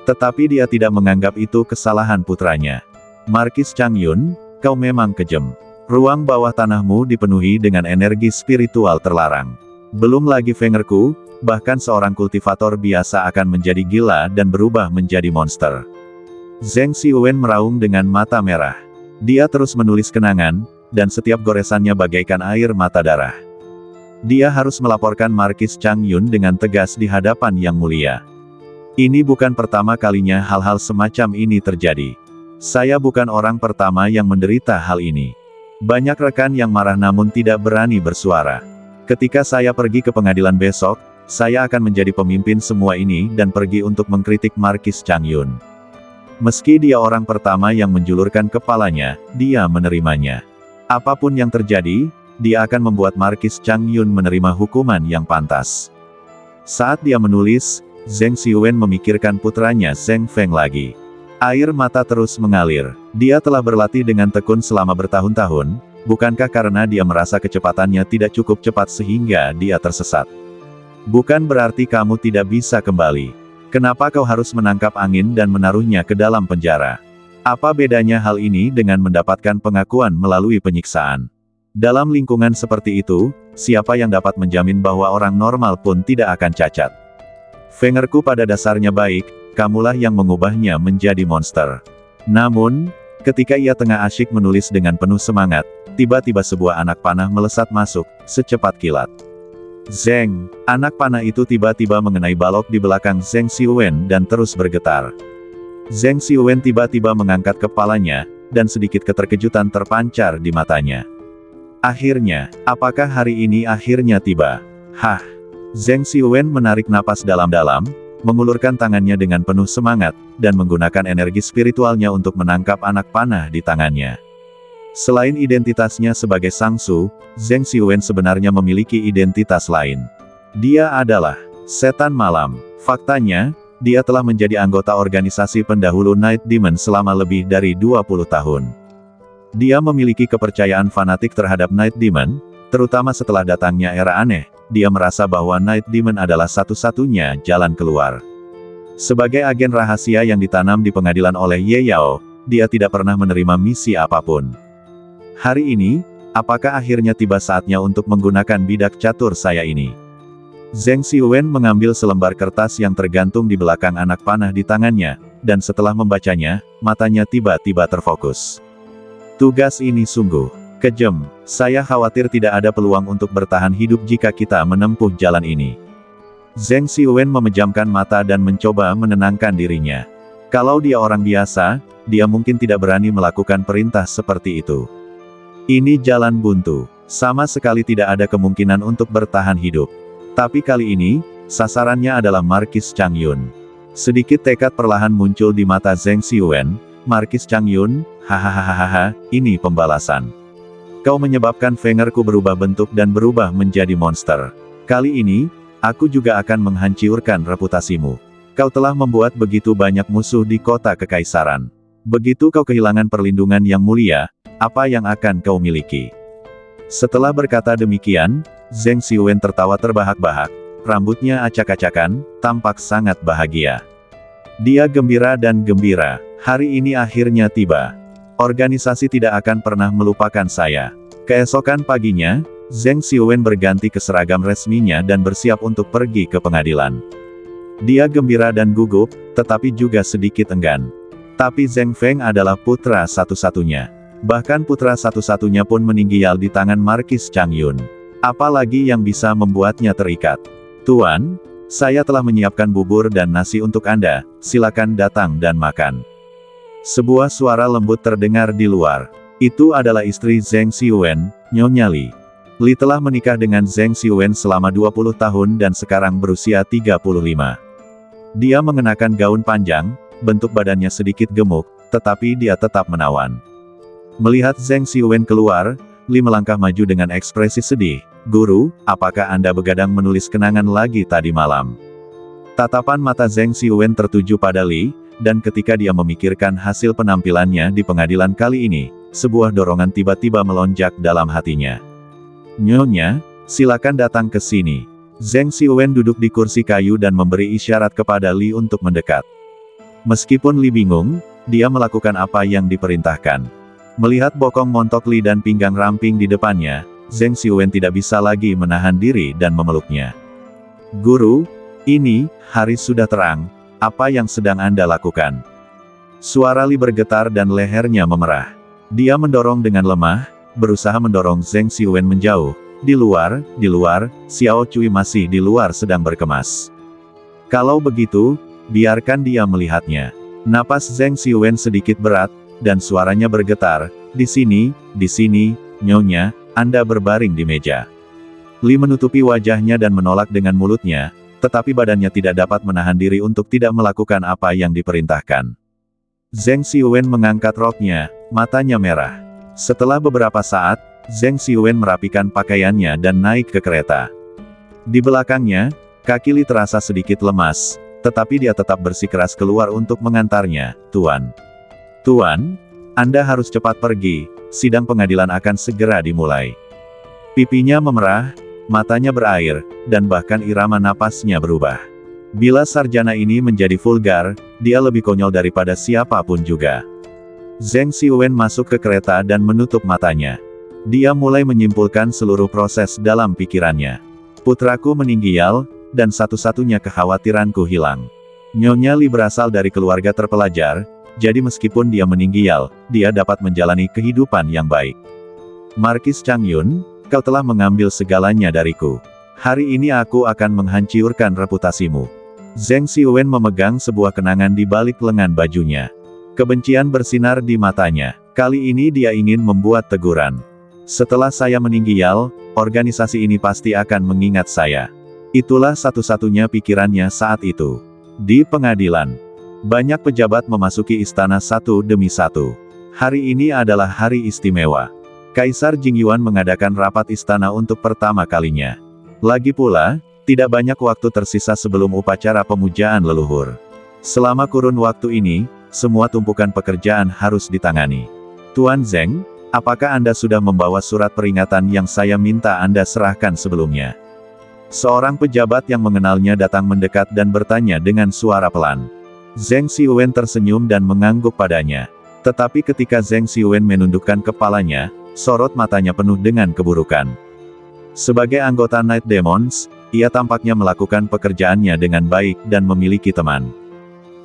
Tetapi dia tidak menganggap itu kesalahan putranya. Markis Chang Yun, kau memang kejam. Ruang bawah tanahmu dipenuhi dengan energi spiritual terlarang. Belum lagi Fengerku, bahkan seorang kultivator biasa akan menjadi gila dan berubah menjadi monster. Zheng Xiwen meraung dengan mata merah. Dia terus menulis kenangan, dan setiap goresannya bagaikan air mata darah. Dia harus melaporkan Markis Chang Yun dengan tegas di hadapan Yang Mulia. Ini bukan pertama kalinya hal-hal semacam ini terjadi. Saya bukan orang pertama yang menderita hal ini. Banyak rekan yang marah namun tidak berani bersuara. Ketika saya pergi ke pengadilan besok, saya akan menjadi pemimpin semua ini dan pergi untuk mengkritik Markis Chang Yun. Meski dia orang pertama yang menjulurkan kepalanya, dia menerimanya. Apapun yang terjadi, dia akan membuat Markis Chang Yun menerima hukuman yang pantas. Saat dia menulis, Zheng Xiwen memikirkan putranya Zheng Feng lagi. Air mata terus mengalir. Dia telah berlatih dengan tekun selama bertahun-tahun, bukankah karena dia merasa kecepatannya tidak cukup cepat sehingga dia tersesat? Bukan berarti kamu tidak bisa kembali. Kenapa kau harus menangkap angin dan menaruhnya ke dalam penjara? Apa bedanya hal ini dengan mendapatkan pengakuan melalui penyiksaan? Dalam lingkungan seperti itu, siapa yang dapat menjamin bahwa orang normal pun tidak akan cacat? Fengerku pada dasarnya baik, kamulah yang mengubahnya menjadi monster. Namun, ketika ia tengah asyik menulis dengan penuh semangat, tiba-tiba sebuah anak panah melesat masuk, secepat kilat. Zheng, anak panah itu tiba-tiba mengenai balok di belakang Zheng Xiwen dan terus bergetar. Zheng Xiwen tiba-tiba mengangkat kepalanya, dan sedikit keterkejutan terpancar di matanya. Akhirnya, apakah hari ini akhirnya tiba? Hah! Zheng Xiwen menarik napas dalam-dalam, mengulurkan tangannya dengan penuh semangat, dan menggunakan energi spiritualnya untuk menangkap anak panah di tangannya. Selain identitasnya sebagai Sangsu, Zheng Xiwen sebenarnya memiliki identitas lain. Dia adalah setan malam. Faktanya, dia telah menjadi anggota organisasi pendahulu Night Demon selama lebih dari 20 tahun. Dia memiliki kepercayaan fanatik terhadap Night Demon, terutama setelah datangnya era aneh. Dia merasa bahwa Night Demon adalah satu-satunya jalan keluar. Sebagai agen rahasia yang ditanam di pengadilan oleh Ye Yao, dia tidak pernah menerima misi apapun. Hari ini, apakah akhirnya tiba saatnya untuk menggunakan bidak catur saya ini? Zheng Xiwen mengambil selembar kertas yang tergantung di belakang anak panah di tangannya, dan setelah membacanya, matanya tiba-tiba terfokus. Tugas ini sungguh kejam. Saya khawatir tidak ada peluang untuk bertahan hidup jika kita menempuh jalan ini. Zheng Xiwen memejamkan mata dan mencoba menenangkan dirinya. Kalau dia orang biasa, dia mungkin tidak berani melakukan perintah seperti itu. Ini jalan buntu. Sama sekali tidak ada kemungkinan untuk bertahan hidup. Tapi kali ini, sasarannya adalah Markis Chang Yun. Sedikit tekad perlahan muncul di mata Zheng Xiwen. Markis Chang Yun, hahaha, ini pembalasan. Kau menyebabkan Fengerku berubah bentuk dan berubah menjadi monster. Kali ini, aku juga akan menghancurkan reputasimu. Kau telah membuat begitu banyak musuh di kota kekaisaran. Begitu kau kehilangan perlindungan yang mulia, apa yang akan kau miliki? Setelah berkata demikian, Zheng Xiwen tertawa terbahak-bahak, rambutnya acak-acakan, tampak sangat bahagia. Dia gembira dan gembira, hari ini akhirnya tiba. Organisasi tidak akan pernah melupakan saya. Keesokan paginya, Zheng Xiwen berganti ke seragam resminya dan bersiap untuk pergi ke pengadilan. Dia gembira dan gugup, tetapi juga sedikit enggan. Tapi Zheng Feng adalah putra satu-satunya. Bahkan putra satu-satunya pun meninggal di tangan Markis Chang Yun. Apalagi yang bisa membuatnya terikat? Tuan, saya telah menyiapkan bubur dan nasi untuk Anda, silakan datang dan makan. Sebuah suara lembut terdengar di luar. Itu adalah istri Zheng Xiwen, Nyonya Li. Li telah menikah dengan Zheng Xiwen selama 20 tahun dan sekarang berusia 35. Dia mengenakan gaun panjang, bentuk badannya sedikit gemuk, tetapi dia tetap menawan. Melihat Zheng Xiwen keluar, Li melangkah maju dengan ekspresi sedih. Guru, apakah Anda begadang menulis kenangan lagi tadi malam? Tatapan mata Zheng Xiwen tertuju pada Li, dan ketika dia memikirkan hasil penampilannya di pengadilan kali ini, sebuah dorongan tiba-tiba melonjak dalam hatinya. Nyonya, silakan datang ke sini. Zheng Xiwen duduk di kursi kayu dan memberi isyarat kepada Li untuk mendekat. Meskipun Li bingung, dia melakukan apa yang diperintahkan. Melihat bokong montok Li dan pinggang ramping di depannya, Zheng Xiwen tidak bisa lagi menahan diri dan memeluknya. Guru, ini, hari sudah terang, apa yang sedang Anda lakukan? Suara Li bergetar dan lehernya memerah. Dia mendorong dengan lemah, berusaha mendorong Zheng Xiwen menjauh. Di luar, Xiao Cui masih di luar sedang berkemas. Kalau begitu, biarkan dia melihatnya. Napas Zheng Xiwen sedikit berat, dan suaranya bergetar. Di sini, Nyonya, Anda berbaring di meja. Li menutupi wajahnya dan menolak dengan mulutnya, tetapi badannya tidak dapat menahan diri untuk tidak melakukan apa yang diperintahkan. Zheng Xiwen mengangkat roknya, matanya merah. Setelah beberapa saat, Zheng Xiwen merapikan pakaiannya dan naik ke kereta. Di belakangnya, kaki Li terasa sedikit lemas, tetapi dia tetap bersikeras keluar untuk mengantarnya. Tuan, Anda harus cepat pergi, sidang pengadilan akan segera dimulai. Pipinya memerah, matanya berair, dan bahkan irama napasnya berubah. Bila sarjana ini menjadi vulgar, dia lebih konyol daripada siapapun juga. Zheng Xiwen masuk ke kereta dan menutup matanya. Dia mulai menyimpulkan seluruh proses dalam pikirannya. Putraku meninggal, dan satu-satunya kekhawatiranku hilang. Nyonya Li berasal dari keluarga terpelajar, jadi meskipun dia meninggal, dia dapat menjalani kehidupan yang baik. Markis Chang Yun, kau telah mengambil segalanya dariku. Hari ini aku akan menghancurkan reputasimu. Zheng Xiwen memegang sebuah kenangan di balik lengan bajunya. Kebencian bersinar di matanya. Kali ini dia ingin membuat teguran. Setelah saya meninggal, organisasi ini pasti akan mengingat saya. Itulah satu-satunya pikirannya saat itu. Di pengadilan, banyak pejabat memasuki istana satu demi satu. Hari ini adalah hari istimewa. Kaisar Jingyuan mengadakan rapat istana untuk pertama kalinya. Lagi pula, tidak banyak waktu tersisa sebelum upacara pemujaan leluhur. Selama kurun waktu ini, semua tumpukan pekerjaan harus ditangani. Tuan Zheng, apakah Anda sudah membawa surat peringatan yang saya minta Anda serahkan sebelumnya? Seorang pejabat yang mengenalnya datang mendekat dan bertanya dengan suara pelan. Zheng Xiwen tersenyum dan mengangguk padanya. Tetapi ketika Zheng Xiwen menundukkan kepalanya, sorot matanya penuh dengan keburukan. Sebagai anggota Night Demons, ia tampaknya melakukan pekerjaannya dengan baik dan memiliki teman.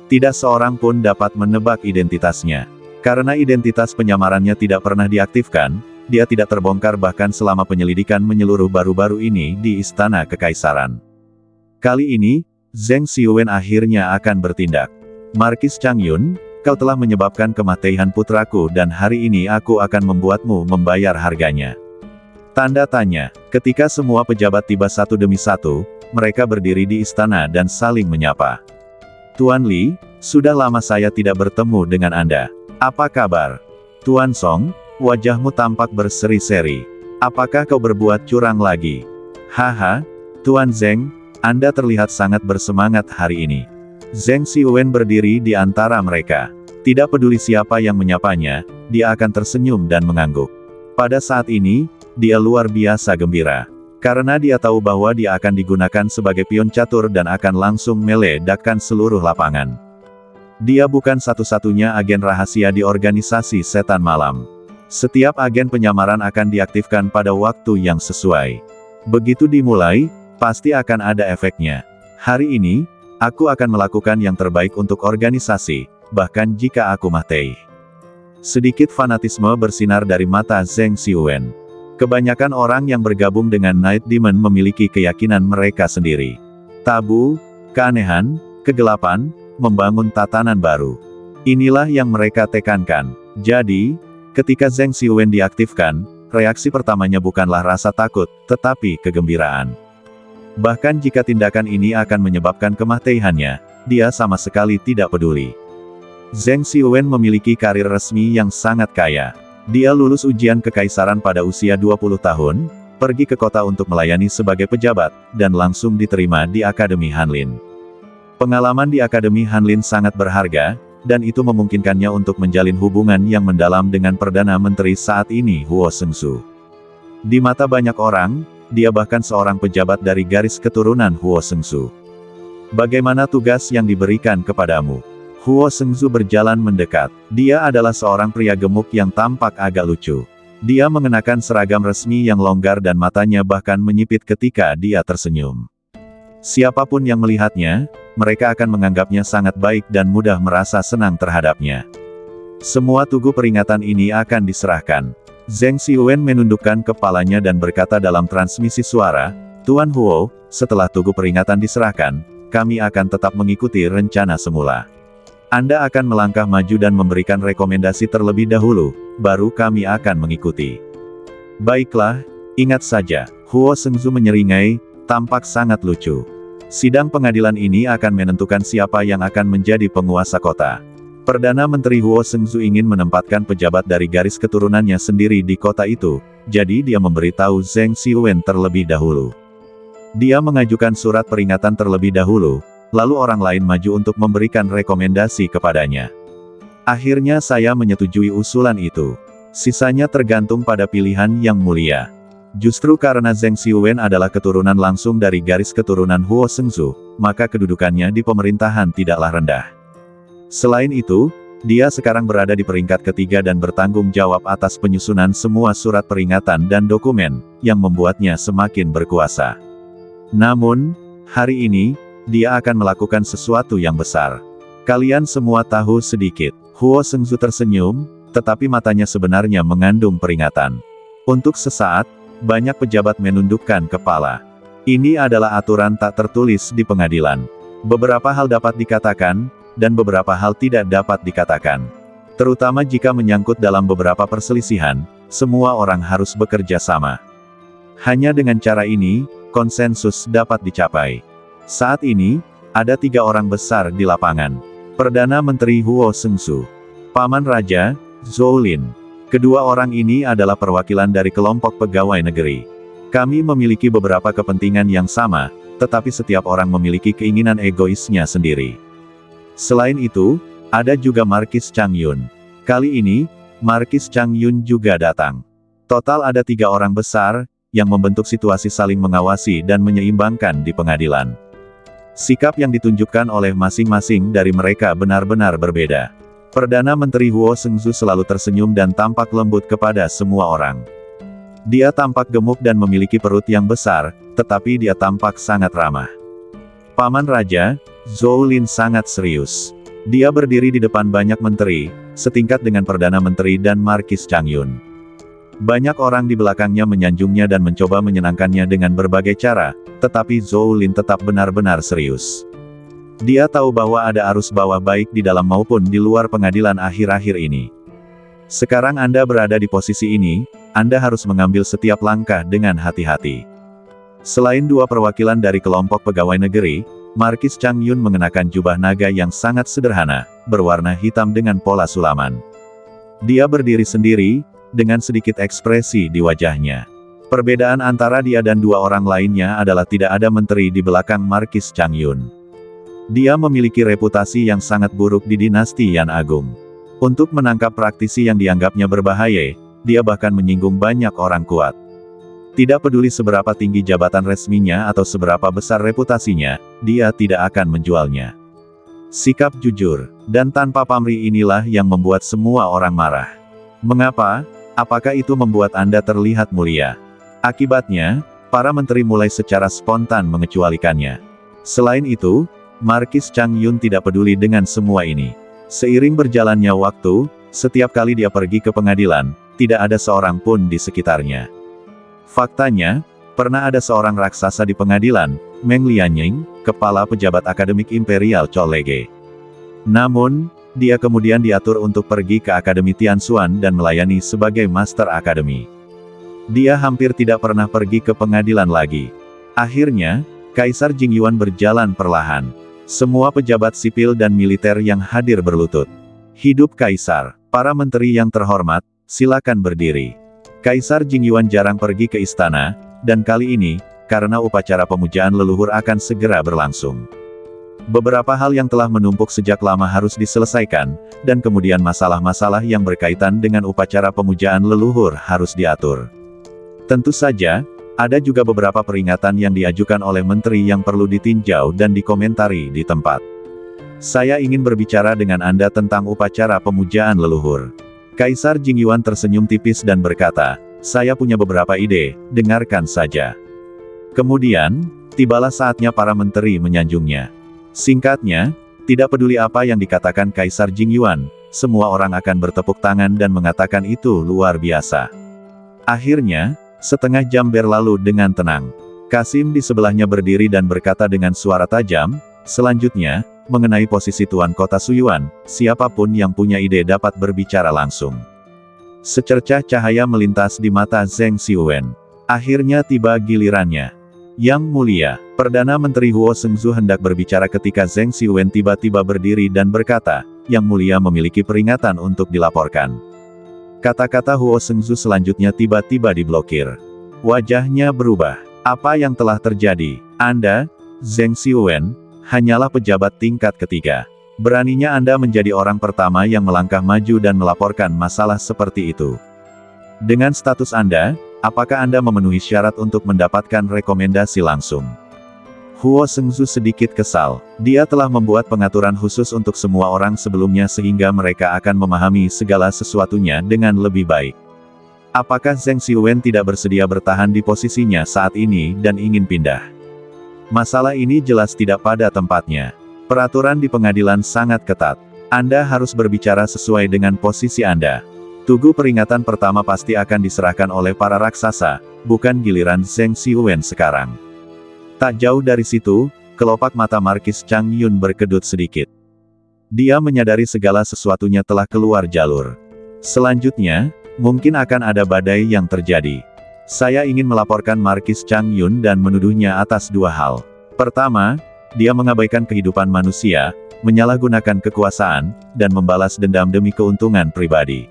Tidak seorang pun dapat menebak identitasnya. Karena identitas penyamarannya tidak pernah diaktifkan, dia tidak terbongkar bahkan selama penyelidikan menyeluruh baru-baru ini di Istana Kekaisaran. Kali ini, Zheng Xiwen akhirnya akan bertindak. Markis Chang Yun, kau telah menyebabkan kematian putraku dan hari ini aku akan membuatmu membayar harganya. Tanda tanya. Ketika semua pejabat tiba satu demi satu, mereka berdiri di istana dan saling menyapa. Tuan Li, sudah lama saya tidak bertemu dengan Anda. Apa kabar? Tuan Song, wajahmu tampak berseri-seri. Apakah kau berbuat curang lagi? Haha, Tuan Zheng, Anda terlihat sangat bersemangat hari ini. Zheng Xiwen berdiri di antara mereka. Tidak peduli siapa yang menyapanya, dia akan tersenyum dan mengangguk. Pada saat ini, dia luar biasa gembira. Karena dia tahu bahwa dia akan digunakan sebagai pion catur dan akan langsung meledakkan seluruh lapangan. Dia bukan satu-satunya agen rahasia di organisasi setan malam. Setiap agen penyamaran akan diaktifkan pada waktu yang sesuai. Begitu dimulai, pasti akan ada efeknya. Hari ini, aku akan melakukan yang terbaik untuk organisasi, bahkan jika aku mati. Sedikit fanatisme bersinar dari mata Zheng Xiwen. Kebanyakan orang yang bergabung dengan Night Demon memiliki keyakinan mereka sendiri. Tabu, keanehan, kegelapan, membangun tatanan baru. Inilah yang mereka tekankan. Jadi, ketika Zheng Xiwen diaktifkan, reaksi pertamanya bukanlah rasa takut, tetapi kegembiraan. Bahkan jika tindakan ini akan menyebabkan kematiannya, dia sama sekali tidak peduli. Zheng Xiwen memiliki karir resmi yang sangat kaya. Dia lulus ujian kekaisaran pada usia 20 tahun, pergi ke kota untuk melayani sebagai pejabat, dan langsung diterima di Akademi Hanlin. Pengalaman di Akademi Hanlin sangat berharga, dan itu memungkinkannya untuk menjalin hubungan yang mendalam dengan Perdana Menteri saat ini Huo Seung-soo. Di mata banyak orang, dia bahkan seorang pejabat dari garis keturunan Huo Seung-soo. Bagaimana tugas yang diberikan kepadamu? Huo Seung-soo berjalan mendekat. Dia adalah seorang pria gemuk yang tampak agak lucu. Dia mengenakan seragam resmi yang longgar dan matanya bahkan menyipit ketika dia tersenyum. Siapapun yang melihatnya, mereka akan menganggapnya sangat baik dan mudah merasa senang terhadapnya. Semua tugu peringatan ini akan diserahkan. Zheng Xiwen menundukkan kepalanya dan berkata dalam transmisi suara, "Tuan Huo, setelah tugu peringatan diserahkan, kami akan tetap mengikuti rencana semula. Anda akan melangkah maju dan memberikan rekomendasi terlebih dahulu, baru kami akan mengikuti." Baiklah, ingat saja, Huo Seung-soo menyeringai, tampak sangat lucu. Sidang pengadilan ini akan menentukan siapa yang akan menjadi penguasa kota. Perdana Menteri Huo Seung-soo ingin menempatkan pejabat dari garis keturunannya sendiri di kota itu, jadi dia memberitahu Zheng Xiwen terlebih dahulu. Dia mengajukan surat peringatan terlebih dahulu, lalu orang lain maju untuk memberikan rekomendasi kepadanya. Akhirnya saya menyetujui usulan itu. Sisanya tergantung pada pilihan yang mulia. Justru karena Zheng Xiwen adalah keturunan langsung dari garis keturunan Huo Seung-soo, maka kedudukannya di pemerintahan tidaklah rendah. Selain itu, dia sekarang berada di peringkat ketiga dan bertanggung jawab atas penyusunan semua surat peringatan dan dokumen, yang membuatnya semakin berkuasa. Namun, hari ini, dia akan melakukan sesuatu yang besar. Kalian semua tahu sedikit. Huo Seung-soo tersenyum, tetapi matanya sebenarnya mengandung peringatan. Untuk sesaat, banyak pejabat menundukkan kepala. Ini adalah aturan tak tertulis di pengadilan. Beberapa hal dapat dikatakan, dan beberapa hal tidak dapat dikatakan. Terutama jika menyangkut dalam beberapa perselisihan, semua orang harus bekerja sama. Hanya dengan cara ini, konsensus dapat dicapai. Saat ini, ada 3 orang besar di lapangan. Perdana Menteri Huo Seung-soo, Paman Raja, Zhou Lin. Kedua orang ini adalah perwakilan dari kelompok pegawai negeri. Kami memiliki beberapa kepentingan yang sama, tetapi setiap orang memiliki keinginan egoisnya sendiri. Selain itu, ada juga Markis Chang Yun. Kali ini, Markis Chang Yun juga datang. Total ada 3 orang besar, yang membentuk situasi saling mengawasi dan menyeimbangkan di pengadilan. Sikap yang ditunjukkan oleh masing-masing dari mereka benar-benar berbeda. Perdana Menteri Huo Seung-soo selalu tersenyum dan tampak lembut kepada semua orang. Dia tampak gemuk dan memiliki perut yang besar, tetapi dia tampak sangat ramah. Paman Raja, Zhou Lin sangat serius. Dia berdiri di depan banyak menteri, setingkat dengan Perdana Menteri dan Markis Chang Yun. Banyak orang di belakangnya menyanjungnya dan mencoba menyenangkannya dengan berbagai cara, tetapi Zhou Lin tetap benar-benar serius. Dia tahu bahwa ada arus bawah baik di dalam maupun di luar pengadilan akhir-akhir ini. Sekarang Anda berada di posisi ini, Anda harus mengambil setiap langkah dengan hati-hati. Selain 2 perwakilan dari kelompok pegawai negeri, Markis Chang Yun mengenakan jubah naga yang sangat sederhana, berwarna hitam dengan pola sulaman. Dia berdiri sendiri, dengan sedikit ekspresi di wajahnya. Perbedaan antara dia dan 2 orang lainnya adalah tidak ada menteri di belakang Markis Chang Yun. Dia memiliki reputasi yang sangat buruk di dinasti Yan Agung. Untuk menangkap praktisi yang dianggapnya berbahaya, dia bahkan menyinggung banyak orang kuat. Tidak peduli seberapa tinggi jabatan resminya atau seberapa besar reputasinya, dia tidak akan menjualnya. Sikap jujur, dan tanpa pamrih inilah yang membuat semua orang marah. Mengapa? Apakah itu membuat Anda terlihat mulia? Akibatnya, para menteri mulai secara spontan mengecualikannya. Selain itu, Markis Chang Yun tidak peduli dengan semua ini. Seiring berjalannya waktu, setiap kali dia pergi ke pengadilan, tidak ada seorang pun di sekitarnya. Faktanya, pernah ada seorang raksasa di pengadilan, Meng Lianying, kepala pejabat akademik Imperial Chollege. Namun, dia kemudian diatur untuk pergi ke Akademi Tianxuan dan melayani sebagai Master Akademi. Dia hampir tidak pernah pergi ke pengadilan lagi. Akhirnya, Kaisar Jingyuan berjalan perlahan. Semua pejabat sipil dan militer yang hadir berlutut. Hidup Kaisar! Para menteri yang terhormat, silakan berdiri. Kaisar Jingyuan jarang pergi ke istana, dan kali ini, karena upacara pemujaan leluhur akan segera berlangsung. Beberapa hal yang telah menumpuk sejak lama harus diselesaikan, dan kemudian masalah-masalah yang berkaitan dengan upacara pemujaan leluhur harus diatur. Tentu saja, ada juga beberapa peringatan yang diajukan oleh menteri yang perlu ditinjau dan dikomentari di tempat. Saya ingin berbicara dengan Anda tentang upacara pemujaan leluhur. Kaisar Jingyuan tersenyum tipis dan berkata, saya punya beberapa ide, dengarkan saja. Kemudian, tibalah saatnya para menteri menyanjungnya. Singkatnya, tidak peduli apa yang dikatakan Kaisar Jingyuan, semua orang akan bertepuk tangan dan mengatakan itu luar biasa. Akhirnya, setengah jam berlalu dengan tenang. Kasim di sebelahnya berdiri dan berkata dengan suara tajam, selanjutnya, mengenai posisi Tuan Kota Suyuan, siapapun yang punya ide dapat berbicara langsung. Secercah cahaya melintas di mata Zheng Xiuwen. Akhirnya tiba gilirannya. Yang mulia, Perdana Menteri Huo Shengzu hendak berbicara ketika Zheng Xiuwen tiba-tiba berdiri dan berkata, Yang mulia memiliki peringatan untuk dilaporkan. Kata-kata Huo Shengzu selanjutnya tiba-tiba diblokir. Wajahnya berubah. Apa yang telah terjadi? Anda, Zheng Xiuwen, hanyalah pejabat tingkat ketiga. Beraninya Anda menjadi orang pertama yang melangkah maju dan melaporkan masalah seperti itu. Dengan status Anda, apakah Anda memenuhi syarat untuk mendapatkan rekomendasi langsung? Huo Shengzu sedikit kesal. Dia telah membuat pengaturan khusus untuk semua orang sebelumnya sehingga mereka akan memahami segala sesuatunya dengan lebih baik. Apakah Zheng Xiuwen tidak bersedia bertahan di posisinya saat ini dan ingin pindah? Masalah ini jelas tidak pada tempatnya. Peraturan di pengadilan sangat ketat. Anda harus berbicara sesuai dengan posisi Anda. Tugu peringatan pertama pasti akan diserahkan oleh para raksasa, bukan giliran Zheng Xiuwen sekarang. Tak jauh dari situ, kelopak mata Markis Chang Yun berkedut sedikit. Dia menyadari segala sesuatunya telah keluar jalur. Selanjutnya, mungkin akan ada badai yang terjadi. Saya ingin melaporkan Markis Chang Yun dan menuduhnya atas dua hal. Pertama, dia mengabaikan kehidupan manusia, menyalahgunakan kekuasaan, dan membalas dendam demi keuntungan pribadi.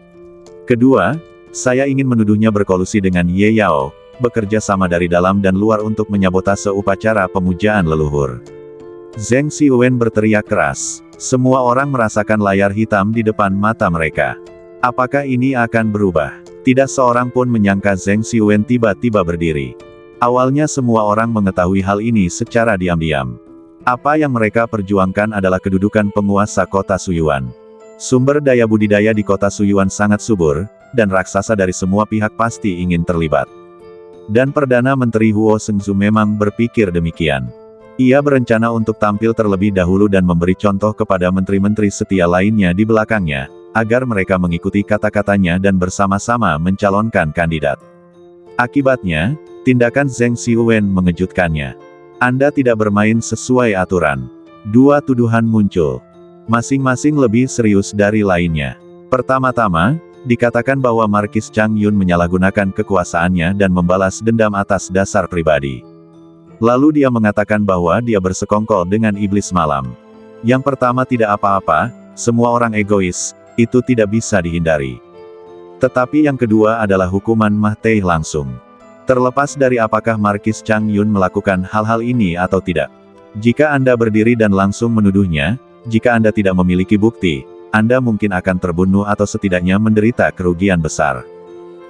Kedua, saya ingin menuduhnya berkolusi dengan Ye Yao, bekerja sama dari dalam dan luar untuk menyabotase upacara pemujaan leluhur. Zheng Xiuwen berteriak keras. Semua orang merasakan layar hitam di depan mata mereka. Apakah ini akan berubah? Tidak seorang pun menyangka Zheng Xiuwen tiba-tiba berdiri. Awalnya semua orang mengetahui hal ini secara diam-diam. Apa yang mereka perjuangkan adalah kedudukan penguasa kota Suyuan. Sumber daya budidaya di kota Suyuan sangat subur, dan raksasa dari semua pihak pasti ingin terlibat. Dan Perdana Menteri Huo Shengzu memang berpikir demikian. Ia berencana untuk tampil terlebih dahulu dan memberi contoh kepada menteri-menteri setia lainnya di belakangnya, agar mereka mengikuti kata-katanya dan bersama-sama mencalonkan kandidat. Akibatnya, tindakan Zheng Xiuwen mengejutkannya. Anda tidak bermain sesuai aturan. Dua tuduhan muncul. Masing-masing lebih serius dari lainnya. Pertama-tama, dikatakan bahwa Markis Chang Yun menyalahgunakan kekuasaannya dan membalas dendam atas dasar pribadi. Lalu dia mengatakan bahwa dia bersekongkol dengan iblis malam. Yang pertama tidak apa-apa, semua orang egois, itu tidak bisa dihindari. Tetapi yang kedua adalah hukuman mati langsung. Terlepas dari apakah Markis Chang Yun melakukan hal-hal ini atau tidak. Jika Anda berdiri dan langsung menuduhnya, jika Anda tidak memiliki bukti, Anda mungkin akan terbunuh atau setidaknya menderita kerugian besar.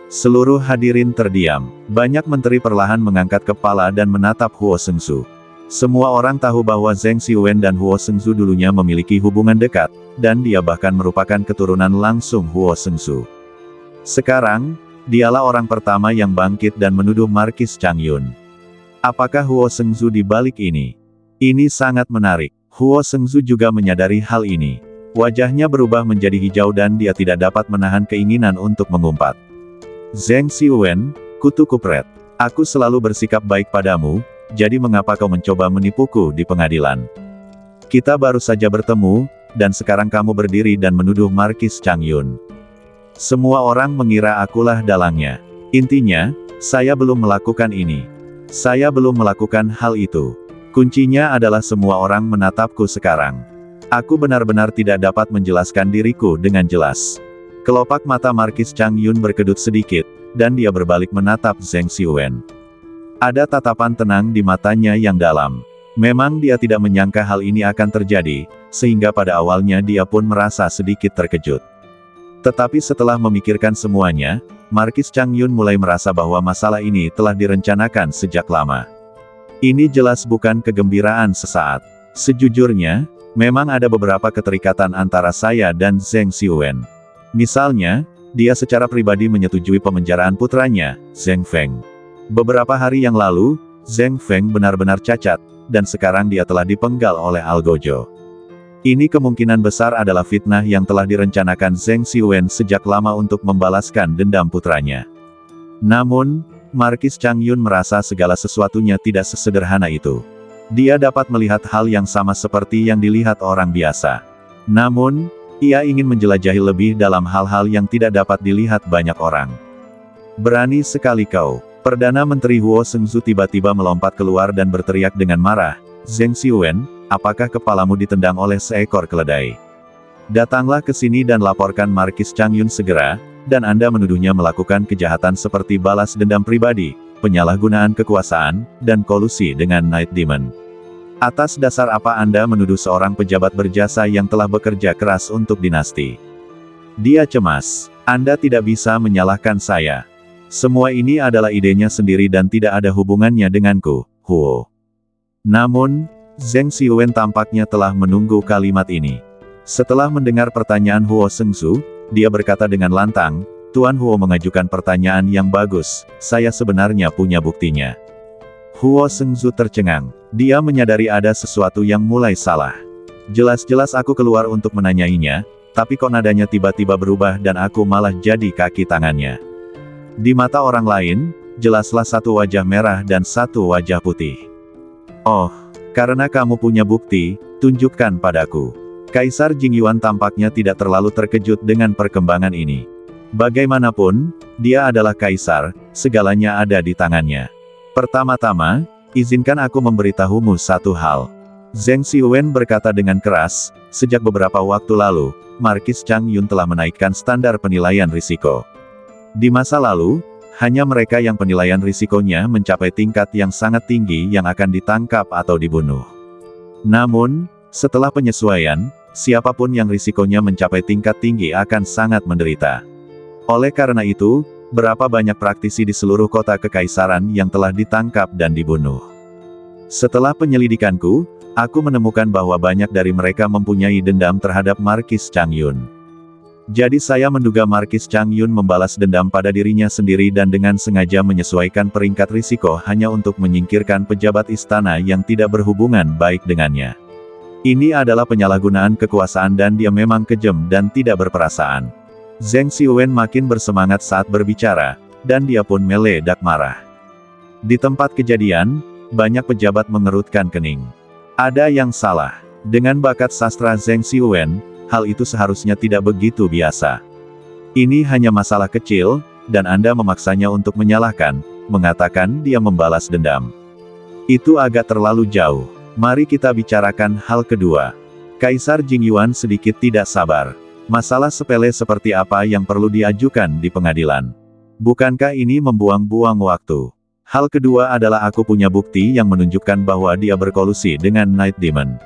Seluruh hadirin terdiam. Banyak menteri perlahan mengangkat kepala dan menatap Huo Shengzu. Semua orang tahu bahwa Zheng Xiuwen dan Huo Shengzu dulunya memiliki hubungan dekat, dan dia bahkan merupakan keturunan langsung Huo Shengzu. Sekarang, dialah orang pertama yang bangkit dan menuduh Markis Chang Yun. Apakah Huo Shengzu di balik ini? Ini sangat menarik. Huo Shengzu juga menyadari hal ini. Wajahnya berubah menjadi hijau dan dia tidak dapat menahan keinginan untuk mengumpat. Zheng Xiuwen, kutu kupret. Aku selalu bersikap baik padamu, jadi mengapa kau mencoba menipuku di pengadilan? Kita baru saja bertemu, dan sekarang kamu berdiri dan menuduh Markis Chang Yun. Semua orang mengira akulah dalangnya. Intinya, saya belum melakukan ini. Saya belum melakukan hal itu. Kuncinya adalah semua orang menatapku sekarang. Aku benar-benar tidak dapat menjelaskan diriku dengan jelas. Kelopak mata Markis Chang Yun berkedut sedikit, dan dia berbalik menatap Zheng Xiuwen. Ada tatapan tenang di matanya yang dalam. Memang dia tidak menyangka hal ini akan terjadi, sehingga pada awalnya dia pun merasa sedikit terkejut. Tetapi setelah memikirkan semuanya, Markis Chang Yun mulai merasa bahwa masalah ini telah direncanakan sejak lama. Ini jelas bukan kegembiraan sesaat. Sejujurnya, memang ada beberapa keterikatan antara saya dan Zheng Xiuwen. Misalnya, dia secara pribadi menyetujui pemenjaraan putranya, Zheng Feng. Beberapa hari yang lalu, Zheng Feng benar-benar cacat, dan sekarang dia telah dipenggal oleh Algojo. Ini kemungkinan besar adalah fitnah yang telah direncanakan Zheng Xiuwen sejak lama untuk membalaskan dendam putranya. Namun, Markis Chang Yun merasa segala sesuatunya tidak sesederhana itu. Dia dapat melihat hal yang sama seperti yang dilihat orang biasa. Namun, ia ingin menjelajahi lebih dalam hal-hal yang tidak dapat dilihat banyak orang. Berani sekali kau. Perdana Menteri Huo Shengzu tiba-tiba melompat keluar dan berteriak dengan marah, Zheng Xiuwen, apakah kepalamu ditendang oleh seekor keledai? Datanglah ke sini dan laporkan Markis Chang Yun segera, dan Anda menuduhnya melakukan kejahatan seperti balas dendam pribadi, penyalahgunaan kekuasaan, dan kolusi dengan Night Demon. Atas dasar apa Anda menuduh seorang pejabat berjasa yang telah bekerja keras untuk dinasti? Dia cemas. Anda tidak bisa menyalahkan saya. Semua ini adalah idenya sendiri dan tidak ada hubungannya denganku, Huo. Namun, Zheng Xiuwen tampaknya telah menunggu kalimat ini. Setelah mendengar pertanyaan Huo Shengzu, dia berkata dengan lantang, Tuan Huo mengajukan pertanyaan yang bagus, saya sebenarnya punya buktinya. Huo Shengzu tercengang. Dia menyadari ada sesuatu yang mulai salah. Jelas-jelas aku keluar untuk menanyainya, tapi kok nadanya tiba-tiba berubah dan aku malah jadi kaki tangannya. Di mata orang lain, jelaslah satu wajah merah dan satu wajah putih. Oh, karena kamu punya bukti, tunjukkan padaku. Kaisar Jingyuan tampaknya tidak terlalu terkejut dengan perkembangan ini. Bagaimanapun, dia adalah kaisar, segalanya ada di tangannya. Pertama-tama, izinkan aku memberitahumu satu hal. Zheng Xiuwen berkata dengan keras, sejak beberapa waktu lalu, Markis Chang Yun telah menaikkan standar penilaian risiko. Di masa lalu, hanya mereka yang penilaian risikonya mencapai tingkat yang sangat tinggi yang akan ditangkap atau dibunuh. Namun, setelah penyesuaian, siapapun yang risikonya mencapai tingkat tinggi akan sangat menderita. Oleh karena itu, berapa banyak praktisi di seluruh kota kekaisaran yang telah ditangkap dan dibunuh. Setelah penyelidikanku, aku menemukan bahwa banyak dari mereka mempunyai dendam terhadap Markis Chang Yun. Jadi saya menduga Markis Chang Yun membalas dendam pada dirinya sendiri dan dengan sengaja menyesuaikan peringkat risiko hanya untuk menyingkirkan pejabat istana yang tidak berhubungan baik dengannya. Ini adalah penyalahgunaan kekuasaan dan dia memang kejam dan tidak berperasaan. Zheng Xiuwen makin bersemangat saat berbicara, dan dia pun meledak marah. Di tempat kejadian, banyak pejabat mengerutkan kening. Ada yang salah. Dengan bakat sastra Zheng Xiuwen, hal itu seharusnya tidak begitu biasa. Ini hanya masalah kecil, dan Anda memaksanya untuk menyalahkan, mengatakan dia membalas dendam. Itu agak terlalu jauh. Mari kita bicarakan hal kedua. Kaisar Jingyuan sedikit tidak sabar. Masalah sepele seperti apa yang perlu diajukan di pengadilan? Bukankah ini membuang-buang waktu? Hal kedua adalah aku punya bukti yang menunjukkan bahwa dia berkolusi dengan Night Demon.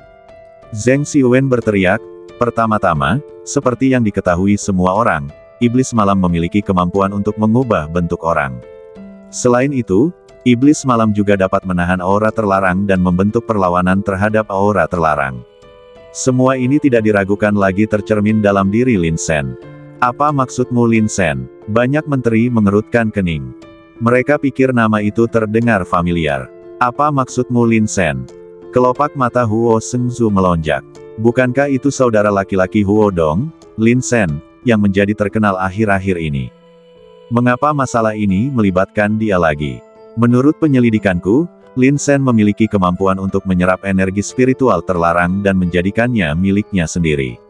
Zheng Xiuwen berteriak, pertama-tama, seperti yang diketahui semua orang, iblis malam memiliki kemampuan untuk mengubah bentuk orang. Selain itu, iblis malam juga dapat menahan aura terlarang dan membentuk perlawanan terhadap aura terlarang. Semua ini tidak diragukan lagi tercermin dalam diri Lin Shen. Apa maksudmu Lin Shen? Banyak menteri mengerutkan kening. Mereka pikir nama itu terdengar familiar. Apa maksudmu Lin Shen? Kelopak mata Huo Shengzu melonjak. Bukankah itu saudara laki-laki Huo Dong, Lin Shen, yang menjadi terkenal akhir-akhir ini? Mengapa masalah ini melibatkan dia lagi? Menurut penyelidikanku, Lin Shen memiliki kemampuan untuk menyerap energi spiritual terlarang dan menjadikannya miliknya sendiri.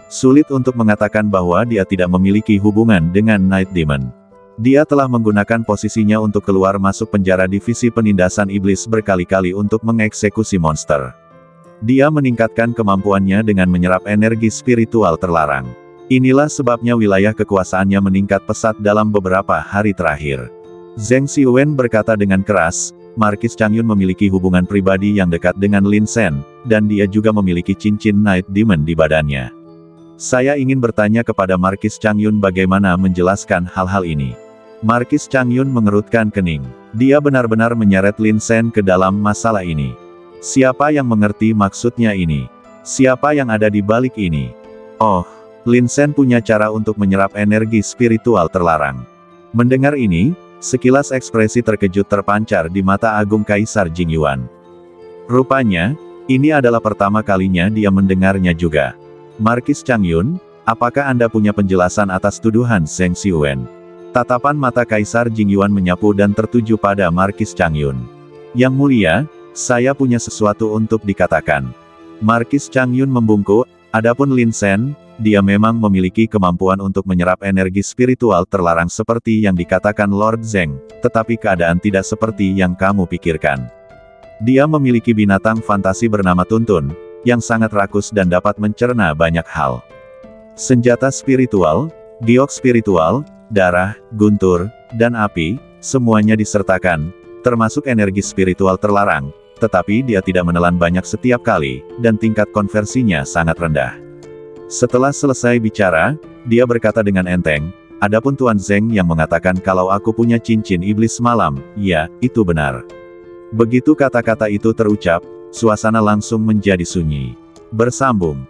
Sulit untuk mengatakan bahwa dia tidak memiliki hubungan dengan Night Demon. Dia telah menggunakan posisinya untuk keluar masuk penjara divisi penindasan iblis berkali-kali untuk mengeksekusi monster. Dia meningkatkan kemampuannya dengan menyerap energi spiritual terlarang. Inilah sebabnya wilayah kekuasaannya meningkat pesat dalam beberapa hari terakhir. Zheng Xiwen berkata dengan keras, Markis Changyun memiliki hubungan pribadi yang dekat dengan Lin Sen, dan dia juga memiliki cincin Night Demon di badannya. Saya ingin bertanya kepada Markis Changyun bagaimana menjelaskan hal-hal ini. Markis Changyun mengerutkan kening. Dia benar-benar menyeret Lin Sen ke dalam masalah ini. Siapa yang mengerti maksudnya ini? Siapa yang ada di balik ini? Oh, Lin Sen punya cara untuk menyerap energi spiritual terlarang. Mendengar ini, sekilas ekspresi terkejut terpancar di mata Agung Kaisar Jingyuan. Rupanya, ini adalah pertama kalinya dia mendengarnya juga. Markis Changyun, apakah Anda punya penjelasan atas tuduhan Zheng Xiwen? Tatapan mata Kaisar Jingyuan menyapu dan tertuju pada Markis Changyun. Yang mulia, saya punya sesuatu untuk dikatakan. Markis Changyun membungkuk, adapun Lin Sen, dia memang memiliki kemampuan untuk menyerap energi spiritual terlarang seperti yang dikatakan Lord Zheng, tetapi keadaan tidak seperti yang kamu pikirkan. Dia memiliki binatang fantasi bernama Tuntun, yang sangat rakus dan dapat mencerna banyak hal. Senjata spiritual, giok spiritual, darah, guntur, dan api, semuanya disertakan, termasuk energi spiritual terlarang, tetapi dia tidak menelan banyak setiap kali, dan tingkat konversinya sangat rendah. Setelah selesai bicara, dia berkata dengan enteng, adapun Tuan Zheng yang mengatakan kalau aku punya cincin iblis malam, ya, itu benar. Begitu kata-kata itu terucap, suasana langsung menjadi sunyi. Bersambung.